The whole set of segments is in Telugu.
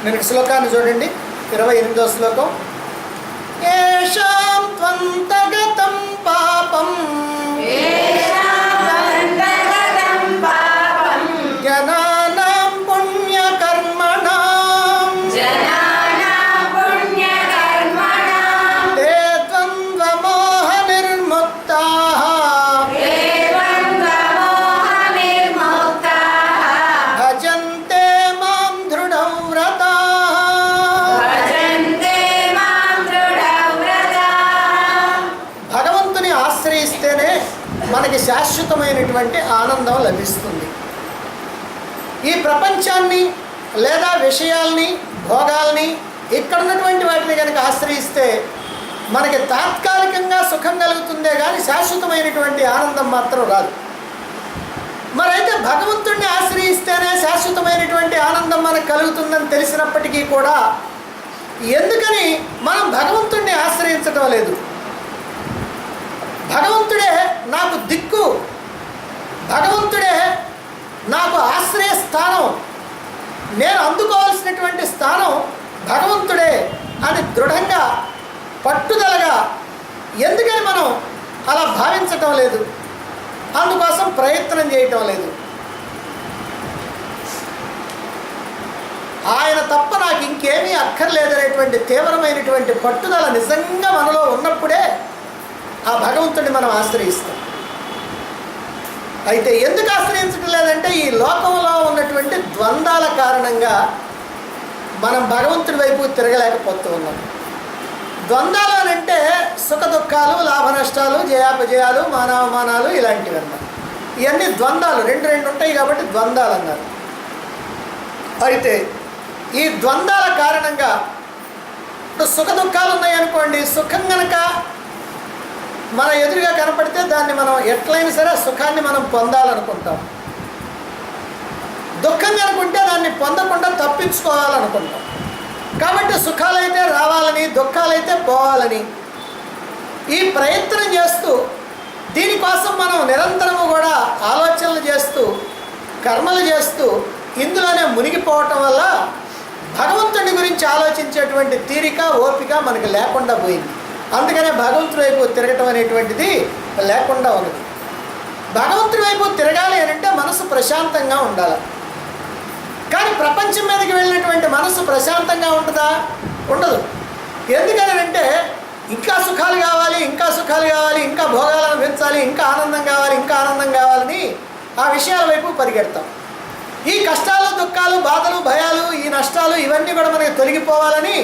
నిన్నటి శ్లోకాన్ని చూడండి, 28వ శ్లోకం. ఏషాం త్వంతగతం పాపం జనానాం పుణ్యకర్మణాం తే ద్వంద్వమోహ నిర్ముక్తాః భజంతే మాం దృఢం వ్రతాః. భగవంతుని ఆశ్రయిస్తేనే మనకి శాశ్వతమైనటువంటి ఆనందం లభిస్తుంది. ఈ ప్రపంచాన్ని లేదా విషయాల్ని, భోగాల్ని, ఇక్కడ ఉన్నటువంటి వాటిని కనుక ఆశ్రయిస్తే మనకి తాత్కాలికంగా సుఖం కలుగుతుందే కానీ శాశ్వతమైనటువంటి ఆనందం మాత్రం రాదు. మరైతే భగవంతుడిని ఆశ్రయిస్తేనే శాశ్వతమైనటువంటి ఆనందం మనకు కలుగుతుందని తెలిసినప్పటికీ కూడా ఎందుకని మనం భగవంతుడిని ఆశ్రయించడం లేదు? భగవంతుడే నాకు దిక్కు, భగవంతుడే నాకు ఆశ్రయ స్థానం, నేను అందుకోవాల్సినటువంటి స్థానం భగవంతుడే అని దృఢంగా పట్టుదలగా ఎందుకని మనం అలా భావించటం లేదు? అందుకోసం ప్రయత్నం చేయటం లేదు. ఆయన తప్ప నాకు ఇంకేమీ అక్కర్లేదనేటువంటి తీవ్రమైనటువంటి పట్టుదల నిజంగా మనలో ఉన్నప్పుడే ఆ భగవంతుడిని మనం ఆశ్రయిస్తాం. అయితే ఎందుకు ఆశ్రయించడం లేదంటే ఈ లోకంలో ఉన్నటువంటి ద్వంద్వాల కారణంగా మనం భగవంతుడి వైపు తిరగలేకపోతూ ఉన్నాం. ద్వంద్వాలు అని అంటే సుఖ దుఃఖాలు, లాభ నష్టాలు, జయాపజయాలు, మానవమానాలు ఇలాంటివి అన్నారు. ఇవన్నీ ద్వంద్వాలు, రెండు ఉంటాయి కాబట్టి ద్వంద్వాలు అన్నారు. అయితే ఈ ద్వంద్వాల కారణంగా ఇప్పుడు సుఖ దుఃఖాలు ఉన్నాయనుకోండి, సుఖం కనుక మన ఎదురుగా కనపడితే దాన్ని మనం ఎట్లయినా సరే సుఖాన్ని మనం పొందాలనుకుంటాం. దుఃఖం కనుకుంటే దాన్ని పొందకుండా తప్పించుకోవాలనుకుంటాం. కాబట్టి సుఖాలైతే రావాలని, దుఃఖాలైతే పోవాలని ఈ ప్రయత్నం చేస్తూ దీనికోసం మనం నిరంతరము కూడా ఆలోచనలు చేస్తూ కర్మలు చేస్తూ ఇందులోనే మునిగిపోవటం వల్ల భగవంతుడి గురించి ఆలోచించేటువంటి తీరిక, ఓపిక మనకు లేకుండా పోయింది. అందుకనే భగవంతుడి వైపు తిరగటం అనేటువంటిది లేకుండా ఉన్నది. భగవంతుడి వైపు తిరగాలి అని అంటే మనసు ప్రశాంతంగా ఉండాలి. కానీ ప్రపంచం మీదకి వెళ్ళినటువంటి మనసు ప్రశాంతంగా ఉంటుందా? ఉండదు. ఎందుకని అంటే ఇంకా సుఖాలు కావాలి, ఇంకా సుఖాలు కావాలి, ఇంకా భోగాలను పెంచాలి, ఇంకా ఆనందం కావాలి, ఇంకా ఆనందం కావాలని ఆ విషయాల వైపు పరిగెడతాం. ఈ కష్టాలు, దుఃఖాలు, బాధలు, భయాలు, ఈ నష్టాలు ఇవన్నీ కూడా మనకి తొలగిపోవాలని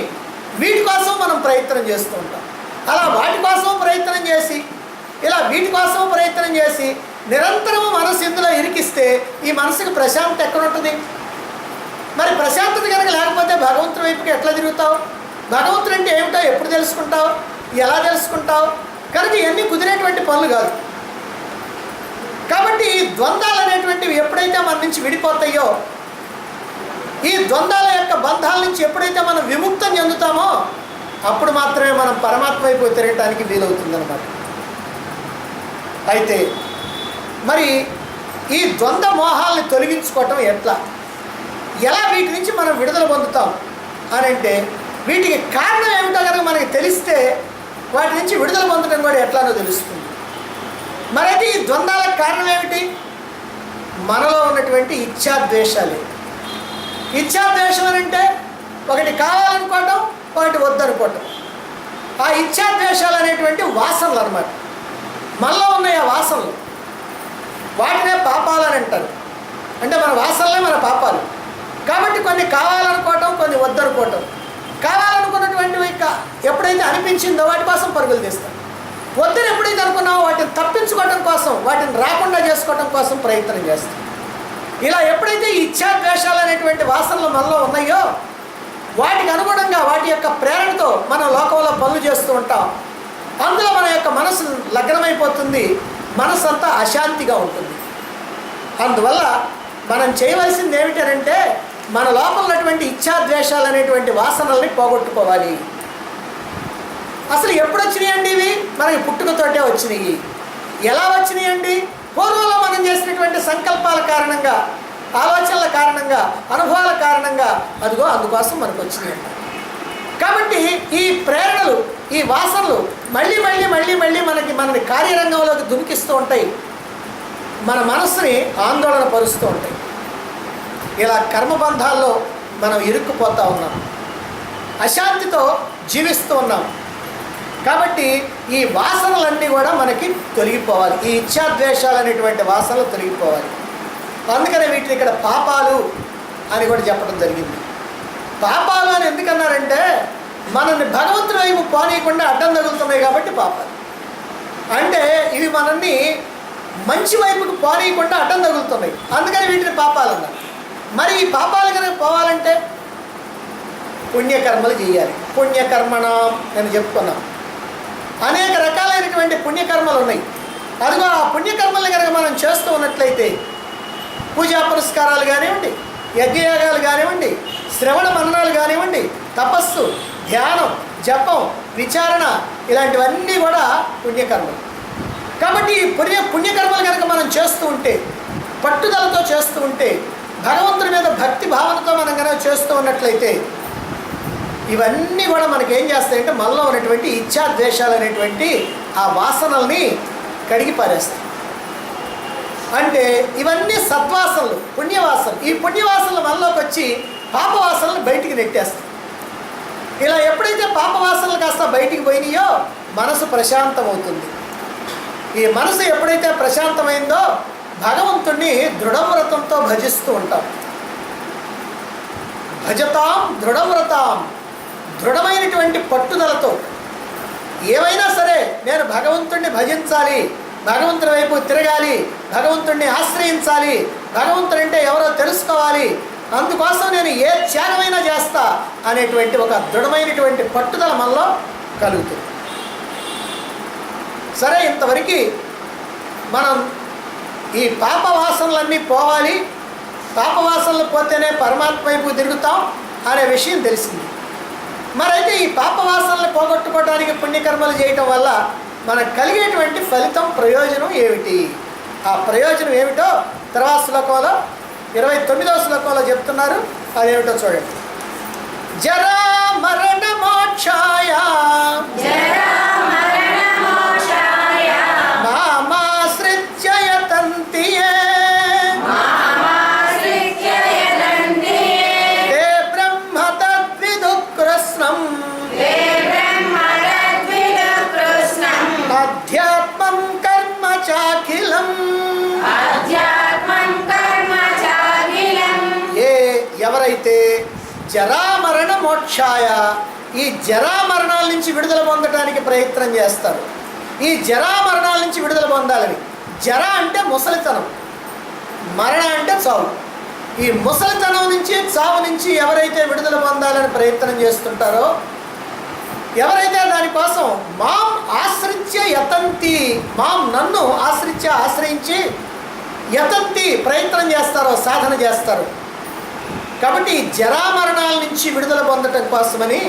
వీటి కోసం మనం ప్రయత్నం చేస్తూ ఉంటాం. అలా వాటి కోసం ప్రయత్నం చేసి, ఇలా వీటి కోసం ప్రయత్నం చేసి నిరంతరము మనసు ఇందులో ఇరికిస్తే ఈ మనసుకి ప్రశాంతత ఎక్కడ ఉంటుంది? మరి ప్రశాంతత కనుక లేకపోతే భగవంతుడి వైపుకి ఎట్లా తిరుగుతావు? భగవంతుడు అంటే ఏమిటో ఎప్పుడు తెలుసుకుంటావు? ఎలా తెలుసుకుంటావు? కనుక ఇవన్నీ కుదిరేటువంటి పనులు కాదు. కాబట్టి ఈ ద్వంద్వాలు అనేటువంటివి ఎప్పుడైతే మన నుంచి విడిపోతాయో, ఈ ద్వంద్వాల యొక్క బంధాల నుంచి ఎప్పుడైతే మనం విముక్తం చెందుతామో అప్పుడు మాత్రమే మనం పరమాత్మ వైపు తిరగటానికి వీలవుతుందన్నమాట. అయితే మరి ఈ ద్వంద్వ మోహాల్ని తొలగించుకోవటం ఎట్లా, ఎలా వీటి నుంచి మనం విడుదల పొందుతాం అని అంటే వీటికి కారణం ఏమిటో కనుక మనకి తెలిస్తే వాటి నుంచి విడుదల పొందడం కూడా ఎట్లానో తెలుస్తుంది. మరైతే ఈ ద్వంద్వాలకు కారణం ఏమిటి? మనలో ఉన్నటువంటి ఇచ్ఛాద్వేషాలే. ఇచ్ఛాద్వేషం అని అంటే ఒకటి కావాలనుకోవటం, ఒకటి వద్దనుకోవటం. ఆ ఇచ్ఛాద్వేషాలు అనేటువంటి వాసనలు అన్నమాట. మనలో ఉన్నాయి ఆ వాసనలు, వాటినే పాపాలు అని అంటారు. అంటే మన వాసనలే మన పాపాలు. కాబట్టి కొన్ని కావాలనుకోవటం, కొన్ని వద్దనుకోవటం. కావాలనుకున్నటువంటివి ఎప్పుడైతే అనిపించిందో వాటి కోసం పరుగులు తీస్తాం. వద్దని ఎప్పుడైతే అనుకున్నామో వాటిని తప్పించుకోవడం కోసం, వాటిని రాకుండా చేసుకోవడం కోసం ప్రయత్నం చేస్తాం. ఇలా ఎప్పుడైతే ఈ ఇచ్ఛాద్వేషాలు అనేటువంటి వాసనలు మనలో ఉన్నాయో వాటికి అనుగుణంగా వాటి యొక్క ప్రేరణతో మనం లోకంలో పనులు చేస్తూ ఉంటాం. అందులో మన యొక్క మనసు లగ్నమైపోతుంది, మనసు అంతా అశాంతిగా ఉంటుంది. అందువల్ల మనం చేయవలసింది ఏమిటంటే మన లోపల ఉన్నటువంటి ఇచ్ఛాద్వేషాలు అనేటువంటి వాసనల్ని పోగొట్టుకోవాలి. అసలు ఎప్పుడు వచ్చినాయండి ఇవి? మనకి పుట్టుకతోటే వచ్చినాయి. ఎలా వచ్చినాయండి? పూర్వంలో మనం చేసినటువంటి సంకల్పాల కారణంగా ఆలోచనల కారణంగా, అనుభవాల కారణంగా అదిగో అందుకోసం మనకు వచ్చినాయి. కాబట్టి ఈ ప్రేరణలు, ఈ వాసనలు మళ్ళీ మళ్ళీ మళ్ళీ మళ్ళీ మనని కార్యరంగంలోకి దుమికిస్తూ ఉంటాయి, మన మనస్సుని ఆందోళన పరుస్తూ ఉంటాయి. ఇలా కర్మబంధాల్లో మనం ఇరుక్కుపోతూ ఉన్నాం, అశాంతితో జీవిస్తూ ఉన్నాం. కాబట్టి ఈ వాసనలన్నీ కూడా మనకి తొలగిపోవాలి, ఈ ఇచ్ఛాద్వేషాలు అనేటువంటి వాసనలు తొలగిపోవాలి. అందుకనే వీటిని ఇక్కడ పాపాలు అని కూడా చెప్పడం జరిగింది. పాపాలు అని ఎందుకన్నారంటే మనల్ని భగవంతుడి వైపు పోనీయకుండా అడ్డం తగులుతున్నాయి కాబట్టి పాపాలు. అంటే ఇవి మనల్ని మంచి వైపుకు పోనీయకుండా అడ్డం తగులుతున్నాయి, అందుకని వీటిని పాపాలు అన్నారు. మరి ఈ పాపాలు కనుక పోవాలంటే పుణ్యకర్మలు చేయాలి. పుణ్యకర్మణం అని చెప్పుకున్నాం. అనేక రకాలైనటువంటి పుణ్యకర్మలు ఉన్నాయి. అదిగో ఆ పుణ్యకర్మల్ని కనుక మనం చేస్తూ ఉన్నట్లయితే పూజా పురస్కారాలు కానివ్వండి, యజ్ఞయాగాలు కానివ్వండి, శ్రవణ మననాలు కానివ్వండి, తపస్సు, ధ్యానం, జపం, విచారణ, ఇలాంటివన్నీ కూడా పుణ్యకర్మలు. కాబట్టి ఈ పుణ్యకర్మలు కనుక మనం చేస్తూ ఉంటే, పట్టుదలతో చేస్తూ ఉంటే, భగవంతుడి మీద భక్తి భావనతో మనం కనుక చేస్తూ ఉన్నట్లయితే ఇవన్నీ కూడా మనకి ఏం చేస్తాయంటే మనలో ఉన్నటువంటి ఇచ్ఛాద్వేషాలు అనేటువంటి ఆ వాసనల్ని కడిగి పారేస్తాయి. అంటే ఇవన్నీ సద్వాసనలు, పుణ్యవాసనలు. ఈ పుణ్యవాసనలు మనలోకి వచ్చి పాపవాసనలు బయటికి నెట్టేస్తాయి. ఇలా ఎప్పుడైతే పాపవాసనలు కాస్త బయటికి పోయినాయో మనసు ప్రశాంతమవుతుంది. ఈ మనసు ఎప్పుడైతే ప్రశాంతమైందో భగవంతుణ్ణి దృఢవ్రతంతో భజిస్తూ ఉంటాం. భజతాం దృఢవ్రతాం, దృఢమైనటువంటి పట్టుదలతో ఏవైనా సరే నేను భగవంతుణ్ణి భజించాలి, భగవంతుడి వైపు తిరగాలి, భగవంతుణ్ణి ఆశ్రయించాలి, భగవంతుడు అంటే ఎవరో తెలుసుకోవాలి, అందుకోసం నేను ఏ త్యాగమైనా చేస్తా అనేటువంటి ఒక దృఢమైనటువంటి పట్టుదల మనలో కలుగుతుంది. సరే, ఇంతవరకు మనం ఈ పాపవాసనలన్నీ పోవాలి, పాపవాసనలు పోతేనే పరమాత్మ వైపు తిరుగుతాం అనే విషయం తెలిసింది. మరైతే ఈ పాపవాసనలు పోగొట్టుకోవడానికి పుణ్యకర్మలు చేయటం వల్ల మనకు కలిగేటువంటి ఫలితం, ప్రయోజనం ఏమిటి? ఆ ప్రయోజనం ఏమిటో తర్వాత శ్లోకంలో 29వ శ్లోకంలో చెప్తున్నారు. అదేమిటో చూడండి. జరా మరణ మోక్షాయ మామాశ్రిత్య యతంతి యే తే బ్రహ్మ తద్విదుః కృష్ణం అధ్యాత్మం కర్మ చాఖిలం. ఎవరైతే జరామరణ మోక్షాయ, ఈ జరామరణాల నుంచి విడుదల పొందడానికి ప్రయత్నం చేస్తారు. ఈ జరామరణాల నుంచి విడుదల పొందాలని. జర అంటే ముసలితనం, మరణ అంటే చావు. ఈ ముసలితనం నుంచి, చావు నుంచి ఎవరైతే విడుదల పొందాలని ప్రయత్నం చేస్తుంటారో, ఎవరైతే దానికోసం మాం ఆశ్రిత్య యతంతి, మాం నన్ను ఆశ్రయించి యతంతి ప్రయత్నం చేస్తారో, సాధన చేస్తారు. కాబట్టి జరామరణాల నుంచి విడుదల పొందటం కోసమని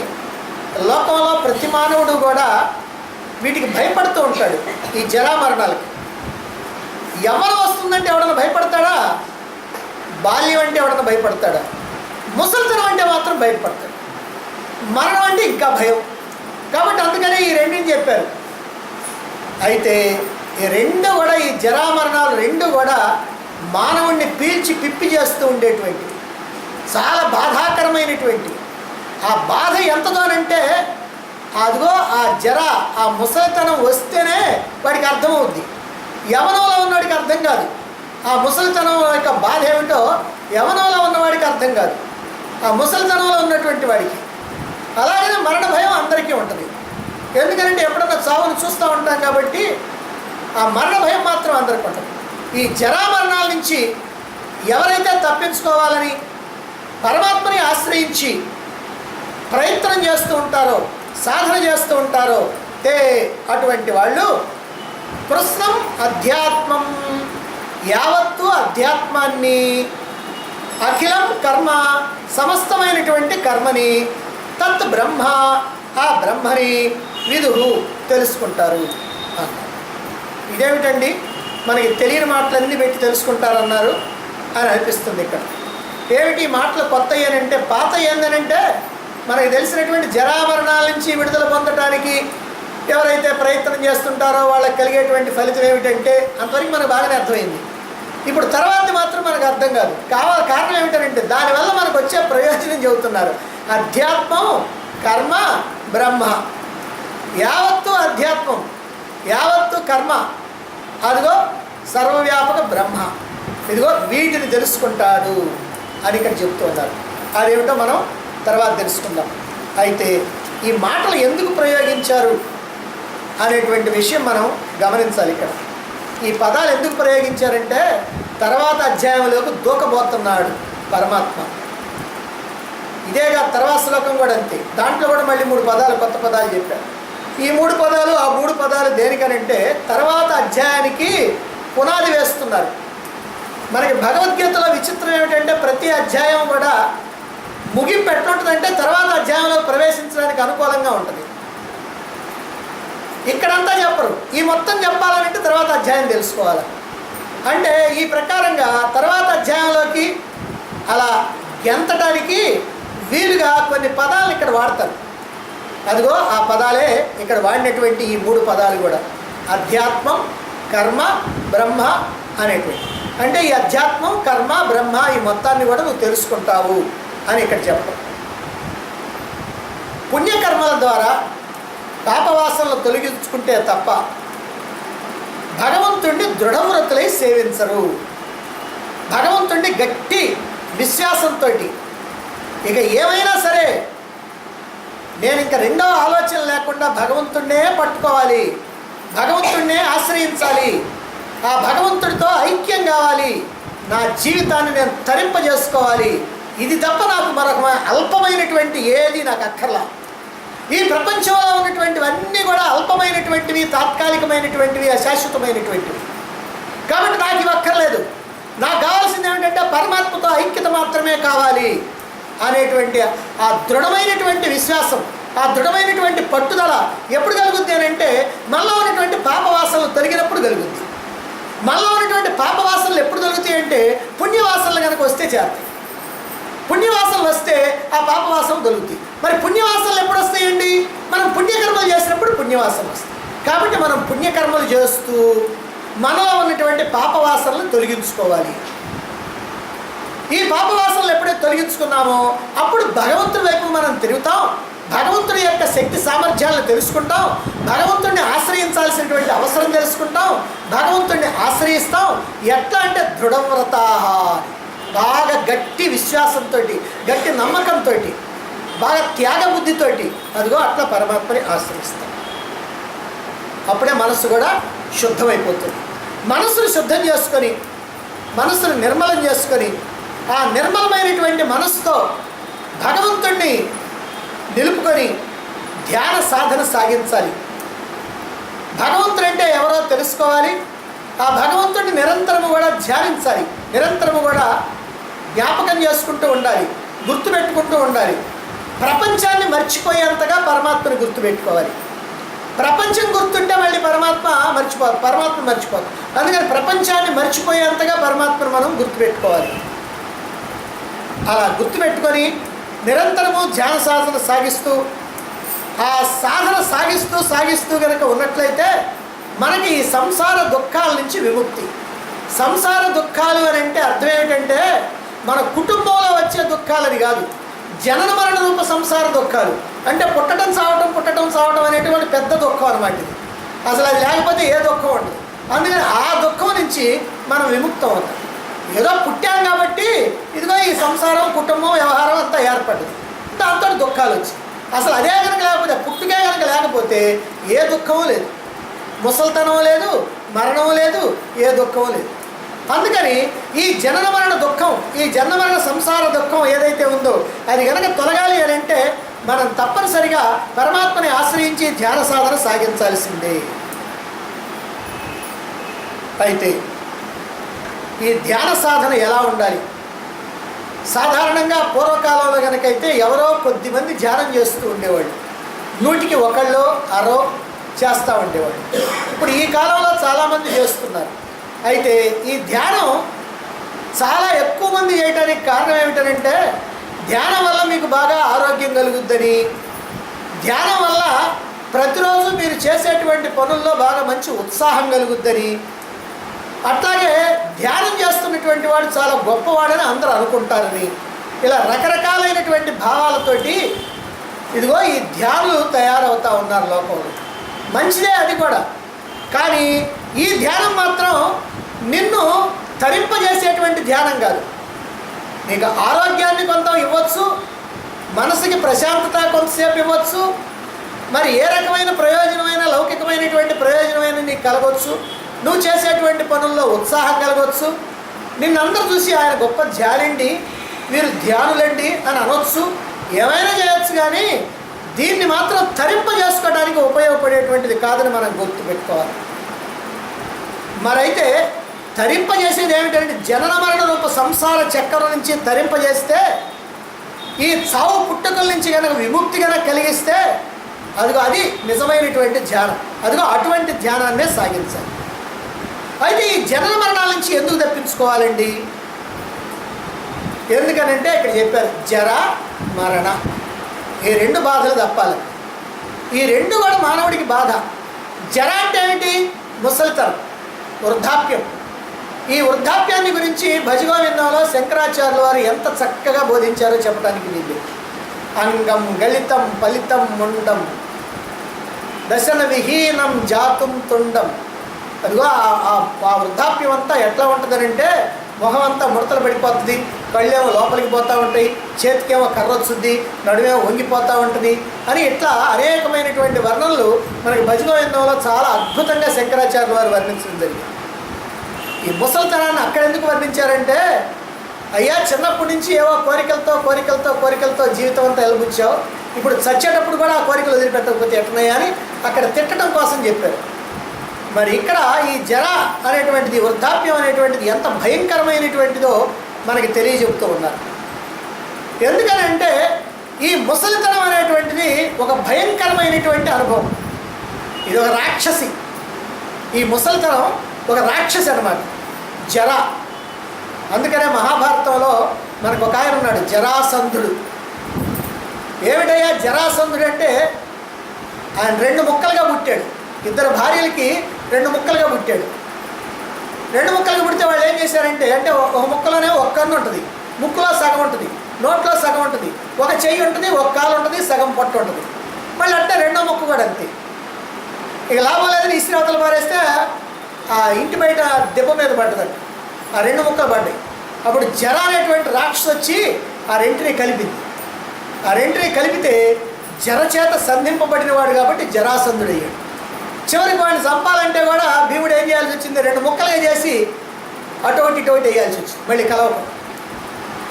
లోకంలో ప్రతి మానవుడు కూడా వీటికి భయపడుతూ ఉంటాడు. ఈ జరామరణాలకి ఎవరు వస్తుందంటే ఎవడన్నా భయపడతాడా? బాల్యం అంటే ఎవడన్నా భయపడతాడా? ముసలితనం అంటే మాత్రం భయపడతాడు. మరణం అంటే ఇంకా భయం. కాబట్టి అందుకనే ఈ రెండింటిని చెప్పారు. అయితే ఈ రెండు కూడా, ఈ జరామరణాలు రెండు కూడా మానవుణ్ణి పీల్చి పిప్పి చేస్తూ ఉండేటువంటి చాలా బాధాకరమైనటువంటి. ఆ బాధ ఎంతదోనంటే అదిగో ఆ జర, ఆ ముసలితనం వస్తేనే వాడికి అర్థమవుద్ది. యవనంలో ఉన్నవాడికి అర్థం కాదు. ఆ ముసలితనం యొక్క బాధ ఏమిటో యవనంలో ఉన్నవాడికి అర్థం కాదు, ఆ ముసలితనంలో ఉన్నటువంటి వాడికి. అలాగే మరణ భయం అందరికీ ఉంటుంది. ఎందుకంటే ఎప్పుడన్నా చావును చూస్తూ ఉంటాం కాబట్టి ఆ మరణ భయం మాత్రం అందరికీ ఉంటుంది. ఈ జరామరణాల నుంచి ఎవరైతే తప్పించుకోవాలని పరమాత్మని ఆశ్రయించి ప్రయత్నం చేస్తూ ఉంటారో, సాధన చేస్తూ ఉంటారో, అటువంటి వాళ్ళు కృష్ణం అధ్యాత్మం, యావత్తు అధ్యాత్మాన్ని, అఖిలం కర్మ, సమస్తమైనటువంటి కర్మని, తత్ బ్రహ్మ, ఆ బ్రహ్మని విదుహు తెలుసుకుంటారు అన్నారు. ఇదేమిటండి, మనకి తెలియని మాటలన్నీ పెట్టి తెలుసుకుంటారన్నారు. అని అనిపిస్తుంది ఇక్కడ. ఏమిటి ఈ మాటలు కొత్త అంటే, పాత ఏందనంటే మనకు తెలిసినటువంటి జరామరణాల నుంచి విడుదల పొందడానికి ఎవరైతే ప్రయత్నం చేస్తుంటారో వాళ్ళకి కలిగేటువంటి ఫలితం ఏమిటంటే అంతవరకు మనకు బాగానే అర్థమైంది. ఇప్పుడు తర్వాత మాత్రం మనకు అర్థం కాదు. కారణం ఏమిటంటే దానివల్ల మనకు వచ్చే ప్రయోజనం చెబుతున్నారు. అధ్యాత్మం, కర్మ, బ్రహ్మ. యావత్తు అధ్యాత్మం, యావత్తు కర్మ, అదిగో సర్వవ్యాపక బ్రహ్మ. ఇదిగో వీటిని తెలుసుకుంటాడు అని ఇక్కడ చెప్తున్నారు. అదేమిటో మనం తర్వాత తెలుసుకుందాం. అయితే ఈ మాటలు ఎందుకు ప్రయోగించారు అనేటువంటి విషయం మనం గమనించాలి. ఇక్కడ ఈ పదాలు ఎందుకు ప్రయోగించారంటే తర్వాత అధ్యాయంలోకి దూకబోతున్నాడు పరమాత్మ. ఇదేగా తర్వాత శ్లోకం కూడా అంతే. దాంట్లో కూడా మళ్ళీ 3 పదాలు, కొత్త పదాలు చెప్పారు. ఈ 3 పదాలు, ఆ 3 పదాలు దేనికనంటే తర్వాత అధ్యాయానికి పునాది వేస్తున్నారు. మనకి భగవద్గీతలో విచిత్రం ఏమిటంటే ప్రతి అధ్యాయం కూడా ముగింపు ఎట్లుంటుందంటే తర్వాత అధ్యాయంలో ప్రవేశించడానికి అనుకూలంగా ఉంటుంది. ఇక్కడంతా చెప్పరు. ఈ మొత్తం చెప్పాలంటే తర్వాత అధ్యాయం తెలుసుకోవాలి. అంటే ఈ ప్రకారంగా తర్వాత అధ్యాయంలోకి అలా గెంతడానికి వీలుగా కొన్ని పదాలను ఇక్కడ వాడతారు. అదిగో ఆ పదాలే ఇక్కడ వాడినటువంటి ఈ 3 పదాలు కూడా అధ్యాత్మం, కర్మ, బ్రహ్మ అనేటువంటి. అంటే ఈ అధ్యాత్మం, కర్మ, బ్రహ్మ ఈ మొత్తాన్ని కూడా నువ్వు తెలుసుకుంటావు అని ఇక్కడ చెప్పడం. పుణ్యకర్మల ద్వారా పాపవాసనలు తొలగించుకుంటే తప్ప భగవంతుడిని దృఢవ్రతులై సేవించరు. భగవంతుడిని గట్టి విశ్వాసంతో ఇక ఏమైనా సరే నేను ఇంకా రెండవ ఆలోచన లేకుండా భగవంతుడినే పట్టుకోవాలి, భగవంతుడినే ఆశ్రయించాలి, ఆ భగవంతుడితో ఐక్యం కావాలి, నా జీవితాన్ని నేను తరింపజేసుకోవాలి, ఇది తప్ప నాకు మరొక అల్పమైనటువంటి ఏది నాకు అక్కర్లా. ఈ ప్రపంచంలో ఉన్నటువంటివన్నీ కూడా అల్పమైనటువంటివి, తాత్కాలికమైనటువంటివి, అశాశ్వతమైనటువంటివి. కాబట్టి నాకు ఇవి అక్కర్లేదు. నాకు కావాల్సింది ఏమిటంటే పరమాత్మతో ఐక్యత మాత్రమే కావాలి అనేటువంటి ఆ దృఢమైనటువంటి విశ్వాసం, ఆ దృఢమైనటువంటి పట్టుదల ఎప్పుడు కలుగుద్ది అని అంటే మనలో ఉన్నటువంటి పాపవాసనలు తొలగినప్పుడు కలుగుద్ది. మనలో ఉన్నటువంటి పాపవాసనలు ఎప్పుడు కలుగుతాయి అంటే పుణ్యవాసనలు కనుక వస్తే చేస్తాయి. పుణ్యవాసనలు వస్తే ఆ పాపవాసనలు దొరుకుతాయి. మరి పుణ్యవాసనలు ఎప్పుడు వస్తాయండి? మనం పుణ్యకర్మలు చేసినప్పుడు పుణ్యవాసనలు వస్తాయి. కాబట్టి మనం పుణ్యకర్మలు చేస్తూ మనలో ఉన్నటువంటి పాపవాసనలు తొలగించుకోవాలి. ఈ పాపవాసనలు ఎప్పుడైతే తొలగించుకున్నామో అప్పుడు భగవంతుడి వైపు మనం తిరుగుతాం, భగవంతుడి యొక్క శక్తి సామర్థ్యాలను తెలుసుకుంటాం, భగవంతుడిని ఆశ్రయించాల్సినటువంటి అవసరం తెలుసుకుంటాం, భగవంతుడిని ఆశ్రయిస్తాం. ఎట్లా అంటే దృఢవ్రతాః, బాగా గట్టి విశ్వాసంతో, గట్టి నమ్మకంతో, బాగా త్యాగబుద్ధితోటి అదిగో అట్లా పరమాత్మని ఆశ్రయిస్తాం. అప్పుడే మనస్సు కూడా శుద్ధమైపోతుంది. మనస్సును శుద్ధం చేసుకొని, మనస్సును నిర్మలం చేసుకొని, ఆ నిర్మలమైనటువంటి మనస్సుతో భగవంతుణ్ణి నిలుపుకొని ధ్యాన సాధన సాగించాలి. భగవంతుడు అంటే ఎవరో తెలుసుకోవాలి. ఆ భగవంతుడిని నిరంతరము కూడా ధ్యానించాలి, నిరంతరము కూడా జ్ఞాపకం చేసుకుంటూ ఉండాలి, గుర్తుపెట్టుకుంటూ ఉండాలి. ప్రపంచాన్ని మర్చిపోయేంతగా పరమాత్మని గుర్తుపెట్టుకోవాలి. ప్రపంచం గుర్తుంటే మళ్ళీ పరమాత్మ మర్చిపోదు. అందుకని ప్రపంచాన్ని మర్చిపోయేంతగా పరమాత్మను మనం గుర్తుపెట్టుకోవాలి. అలా గుర్తుపెట్టుకొని నిరంతరము ధ్యాన సాధన సాగిస్తూ, ఆ సాధన సాగిస్తూ కనుక ఉన్నట్లయితే మనకి ఈ సంసార దుఃఖాల నుంచి విముక్తి. సంసార దుఃఖాలు అని అంటే అర్థం ఏమిటంటే మన కుటుంబంలో వచ్చే దుఃఖాలని కాదు, జనన మరణ రూప సంసార దుఃఖాలు. అంటే పుట్టడం సావటం అనేటువంటి పెద్ద దుఃఖం అన్నమాట ఇది. అసలు అది లేకపోతే ఏ దుఃఖం ఉండదు. అందుకని ఆ దుఃఖం నుంచి మనం విముక్తం అవుతాం. ఏదో పుట్టాం కాబట్టి ఇదిగో ఈ సంసారం, కుటుంబం, వ్యవహారం అంతా ఏర్పడ్డది, దాంతో దుఃఖాలు వచ్చాయి. అసలు అదే కనుక లేకపోతే, పుట్టుకే కనుక లేకపోతే ఏ దుఃఖము లేదు, ముసల్తనం లేదు, మరణం లేదు, ఏ దుఃఖం లేదు. అందుకని ఈ జనన మరణ దుఃఖం, ఈ జన్మ మరణ సంసార దుఃఖం ఏదైతే ఉందో అది కనుక తొలగాలి అని అంటే మనం తప్పనిసరిగా పరమాత్మని ఆశ్రయించి ధ్యాన సాధన సాగించాల్సిందే. అయితే ఈ ధ్యాన సాధన ఎలా ఉండాలి? సాధారణంగా పూర్వకాలంలో కనుకైతే ఎవరో కొద్దిమంది ధ్యానం చేస్తూ ఉండేవాళ్ళు, 100కి 1 అరో చేస్తూ ఉండేవాళ్ళు. ఇప్పుడు ఈ కాలంలో చాలామంది చేస్తున్నారు. అయితే ఈ ధ్యానం చాలా ఎక్కువ మంది చేయటానికి కారణం ఏమిటంటే ధ్యానం వల్ల మీకు బాగా ఆరోగ్యం కలుగుద్దని, ధ్యానం వల్ల ప్రతిరోజు మీరు చేసేటువంటి పనుల్లో బాగా మంచి ఉత్సాహం కలుగుద్దని, అట్లాగే ధ్యానం చేస్తున్నటువంటి వాడు చాలా గొప్పవాడని అందరూ అనుకుంటారని, ఇలా రకరకాలైనటువంటి భావాలతోటి ఇదిగో ఈ ధ్యానులు తయారవుతూ ఉన్నారు లోకంలో. మంచిదే అది కూడా, కానీ ఈ ధ్యానం మాత్రం నిన్ను తరింపజేసేటువంటి ధ్యానం కాదు. నీకు ఆరోగ్యాన్ని కొంత ఇవ్వచ్చు, మనసుకి ప్రశాంతత కొంతసేపు ఇవ్వచ్చు, మరి ఏ రకమైన ప్రయోజనమైన లౌకికమైనటువంటి ప్రయోజనమైన నీకు కలగవచ్చు, నువ్వు చేసేటువంటి పనుల్లో ఉత్సాహం కలగవచ్చు, నిన్నందరూ చూసి ఆయన గొప్ప ధ్యానండి, మీరు ధ్యానులండి అని అనొచ్చు, ఏమైనా చేయొచ్చు. కానీ దీన్ని మాత్రం తరింపజేసుకోవడానికి ఉపయోగపడేటువంటిది కాదని మనం గుర్తుపెట్టుకోవాలి. మరైతే తరింపజేసేది ఏమిటంటే జనన మరణ రూప సంసార చక్రం నుంచి తరింపజేస్తే, ఈ చావు పుట్టుకల నుంచి కనుక విముక్తి కనుక కలిగిస్తే అదిగో అది నిజమైనటువంటి ధ్యానం. అదిగో అటువంటి ధ్యానాన్నే సాగించాలి. అయితే ఈ జనన మరణాల నుంచి ఎందుకు తప్పించుకోవాలండి? ఎందుకనంటే ఇక్కడ చెప్పారు జర మరణ, ఈ రెండు బాధలు తప్పాలి. ఈ రెండు కూడా మానవుడికి బాధ. జర అంటే ఏమిటి? ముసలితనం, వృద్ధాప్యం. ఈ వృద్ధాప్యాన్ని గురించి భజగోవిందంలో శంకరాచార్యుల వారు ఎంత చక్కగా బోధించారో చెప్పడానికి వీళ్ళు. అంగం గళితం ఫలితం ముండం దశన విహీనం జాతుం తుండం. అదిగో ఆ వృద్ధాప్యం అంతా ఎట్లా ఉంటుందనంటే మొహం అంతా ముడతలు పడిపోతుంది, కళ్ళేమో లోపలికి పోతూ ఉంటాయి, చేతికేమో కర్ర వచ్చుద్ది, నడుమేమో వంగిపోతూ ఉంటుంది అని ఇట్లా అనేకమైనటువంటి వర్ణనలు మనకి భజగోవిందంలో చాలా అద్భుతంగా శంకరాచార్యుల వారు వర్ణించడం జరిగింది. ఈ ముసలితనాన్ని అక్కడ ఎందుకు వర్ణించారంటే, అయ్యా చిన్నప్పటి నుంచి ఏవో కోరికలతో జీవితం అంతా ఎలుగుచ్చావు, ఇప్పుడు చచ్చేటప్పుడు కూడా ఆ కోరికలు వదిలిపెట్టకపోతే ఎట్టున్నాయా అని అక్కడ తిట్టడం కోసం చెప్పారు. మరి ఇక్కడ ఈ జర అనేటువంటిది, వృద్ధాప్యం అనేటువంటిది ఎంత భయంకరమైనటువంటిదో మనకి తెలియజెప్తూ ఉన్నారు. ఎందుకనంటే ఈ ముసలితనం అనేటువంటిది ఒక భయంకరమైనటువంటి అనుభవం. ఇది ఒక రాక్షసి. ఈ ముసలితనం ఒక రాక్షసి అన్నమాట, జర. అందుకనే మహాభారతంలో మనకు ఒక ఆయన ఉన్నాడు, జరాసంధుడు. ఏమిటయ్యా జరాసంధుడు అంటే, ఆయన రెండు ముక్కలుగా పుట్టాడు. ఇద్దరు భార్యలకి రెండు ముక్కలుగా పుట్టాడు. రెండు ముక్కలుగా పుడితే వాళ్ళు ఏం చేశారంటే, అంటే ఒక ముక్కలోనే ఒక కన్ను ఉంటుంది, ముక్కులో సగం ఉంటుంది, నోట్లో సగం ఉంటుంది, ఒక చెయ్యి ఉంటుంది, ఒక కాలు ఉంటుంది, సగం పొట్ట ఉంటుంది. మళ్ళీ అంటే రెండో ముక్కు కూడా అంతే. ఇక లాభం లేదని ఇస్త్రీ అవతల పారేస్తే ఆ ఇంటి బయట దెబ్బ మీద పడ్డదండి, ఆ రెండు ముక్కలు పడ్డాయి. అప్పుడు జర అనేటువంటి రాక్షసు వచ్చి ఆ రెంటిని కలిపింది. ఆ రెంటిని కలిపితే జర చేత సంధింపబడిన వాడు కాబట్టి జరాసంధుడు అయ్యాడు. చివరికి వాడిని చంపాలంటే కూడా భీముడు ఏం చేయాల్సి వచ్చింది, రెండు ముక్కలుగా చేసి అటువంటి ఇటువంటి వేయాల్సి వచ్చింది, మళ్ళీ కలవకం.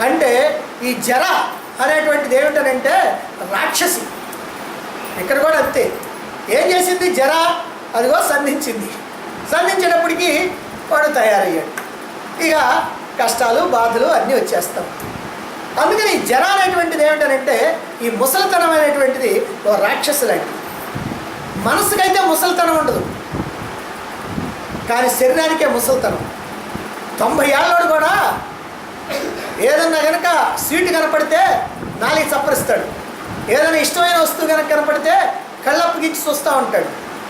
అంటే ఈ జర అనేటువంటిది ఏమిటనంటే రాక్షసి. ఇక్కడ కూడా అంతే. ఏం చేసింది జర? అదిగో సంధించింది. సంధించేటప్పటికి వాడు తయారయ్యాడు. ఇక కష్టాలు బాధలు అన్నీ వచ్చేస్తాం. అందుకని ఈ జర అనేటువంటిది ఏమిటనంటే ఈ ముసలితనం అనేటువంటిది ఓ రాక్షసు లాంటిది. మనసుకైతే ముసలితనం ఉండదు, కానీ శరీరానికే ముసలితనం. 90 ఏళ్ళోడు కూడా ఏదన్నా కనుక స్వీట్ కనపడితే నాలుగు చప్పరిస్తాడు, ఏదైనా ఇష్టమైన వస్తువు కనుక కనపడితే కళ్ళప్పగించి చూస్తూ ఉంటాడు,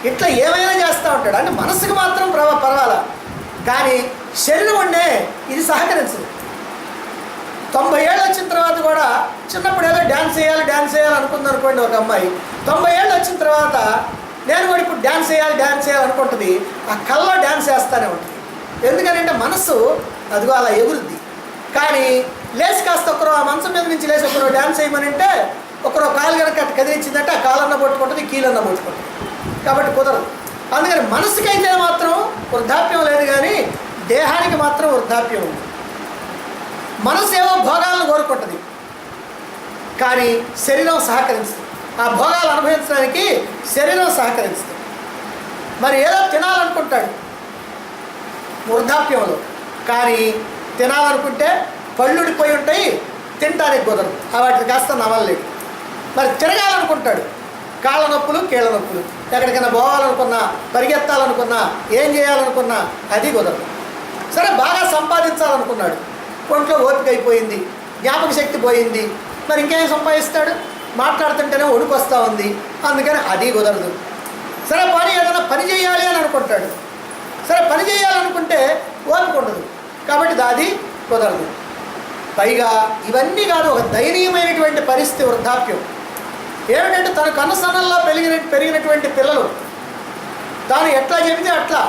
ఇట్లా ఏమైనా చేస్తూ ఉంటాడు. అంటే మనసుకు మాత్రం పర్వాలా, కానీ శరీరం ఉండే ఇది సహకరించదు. 90 ఏళ్ళు వచ్చిన తర్వాత కూడా చిన్నప్పుడు ఏదో డ్యాన్స్ చేయాలి అనుకుంది అనుకోండి ఒక అమ్మాయి. 90 ఏళ్ళు వచ్చిన తర్వాత నేను కూడా ఇప్పుడు డ్యాన్స్ చేయాలి అనుకుంటుంది. ఆ కళ్ళలో డ్యాన్స్ చేస్తూనే ఉంటుంది. ఎందుకంటే మనసు అదిగో అలా ఎగురుద్ది. కానీ లేచి కాస్త ఒకరు ఆ మంచం మీద నుంచి లేచి ఒకరు డ్యాన్స్ చేయమనంటే ఒకరు కాలు కనుక కదిలించిందంటే ఆ కాలన్న పట్టుకుంటుంది, కీలన్న పట్టుకుంటుంది. కాబట్టి కుదరదు. అందుకని మనసుకైతే మాత్రం వృద్ధాప్యం లేదు, కానీ దేహానికి మాత్రం వృద్ధాప్యం ఉంది. మనసు ఏవో భోగాలను కోరుకుంటుంది, కానీ శరీరం సహకరిస్తుంది. ఆ భోగాలు అనుభవించడానికి శరీరం సహకరిస్తుంది. మరి ఏదో తినాలనుకుంటాడు వృద్ధాప్యంలో, కానీ తినాలనుకుంటే పళ్ళుడిపోయి ఉంటాయి, తినడానికి కుదరదు, వాటిని కాస్త నవలలేదు. మరి తిరగాలనుకుంటాడు, కాళ్ళ నొప్పులు కీళ్ళ నొప్పులు, ఎక్కడికైనా పోవాలనుకున్నా పరిగెత్తాలనుకున్నా ఏం చేయాలనుకున్నా అది కుదరదు. సరే బాగా సంపాదించాలనుకున్నాడు, ఒంట్లో ఓపిక అయిపోయింది, జ్ఞాపక శక్తి పోయింది, మరి ఇంకేం సంపాదిస్తాడు? మాట్లాడుతుంటేనే వణుకు వస్తూ ఉంది, అందుకని అది కుదరదు. సరే పని ఏదైనా పని చేయాలి అని అనుకుంటాడు, సరే పని చేయాలనుకుంటే ఓపిక ఉండదు, కాబట్టి అది కుదరదు. పైగా ఇవన్నీ కాదు, ఒక దయనీయమైనటువంటి పరిస్థితి వృద్ధాప్యం. ఏమిటంటే తన కనుసన్నల్లో పెరిగినటువంటి పిల్లలు తాను ఎట్లా చెబితే అట్లా,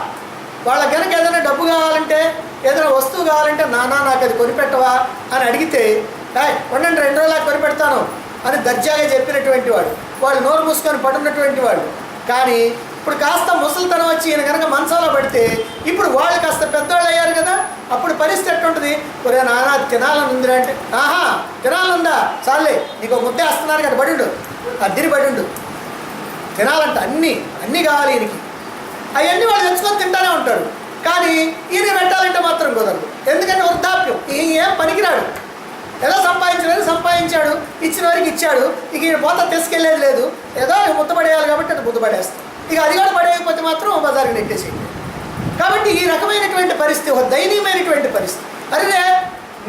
వాళ్ళ కనుక ఏదైనా డబ్బు కావాలంటే, ఏదైనా వస్తువు కావాలంటే, నాన్న నాకు అది కొనిపెట్టవా అని అడిగితే, ఉండండి 2 రోజులకు కొనిపెడతాను అని దర్జాగా చెప్పినటువంటి వాడు, వాళ్ళు నోరు మూసుకొని పడున్నటువంటి వాడు. కానీ ఇప్పుడు కాస్త ముసలితనం వచ్చి ఈయన కనుక మంచంలో పడితే, ఇప్పుడు వాళ్ళు కాస్త పెద్దవాళ్ళు అయ్యారు కదా, అప్పుడు పరిస్థితి ఎట్టుంటుంది? ఒరే నాన్న తినాలని ఉందిరా అంటే, ఆహా తినాలనుందా, చాలే నీకు ఒక ముద్దే వస్తున్నారు కదా, పడిండు అద్దిరి పడిండు, తినాలంట అన్నీ కావాలి ఈయనకి. అవన్నీ వాళ్ళు తెచ్చుకొని తింటానే ఉంటాడు. కానీ ఈయన పెట్టాలంటే మాత్రం కుదరదు, ఎందుకంటే వృద్ధాప్యం. ఈయన ఏం పనికిరాడు, ఏదో సంపాదించాడు, ఇచ్చిన వారికి ఇచ్చాడు, ఇక ఈయన పోతా తీసుకెళ్లేది లేదు, ఏదో ముద్ద పడేయాలి కాబట్టి అది ముద్ద పడేస్తాం, ఇక అది కూడా పడేయకపోతే మాత్రం బజారుకి నెట్టేసేయండి. కాబట్టి ఈ రకమైనటువంటి పరిస్థితి ఒక దయనీయమైనటువంటి పరిస్థితి. అరే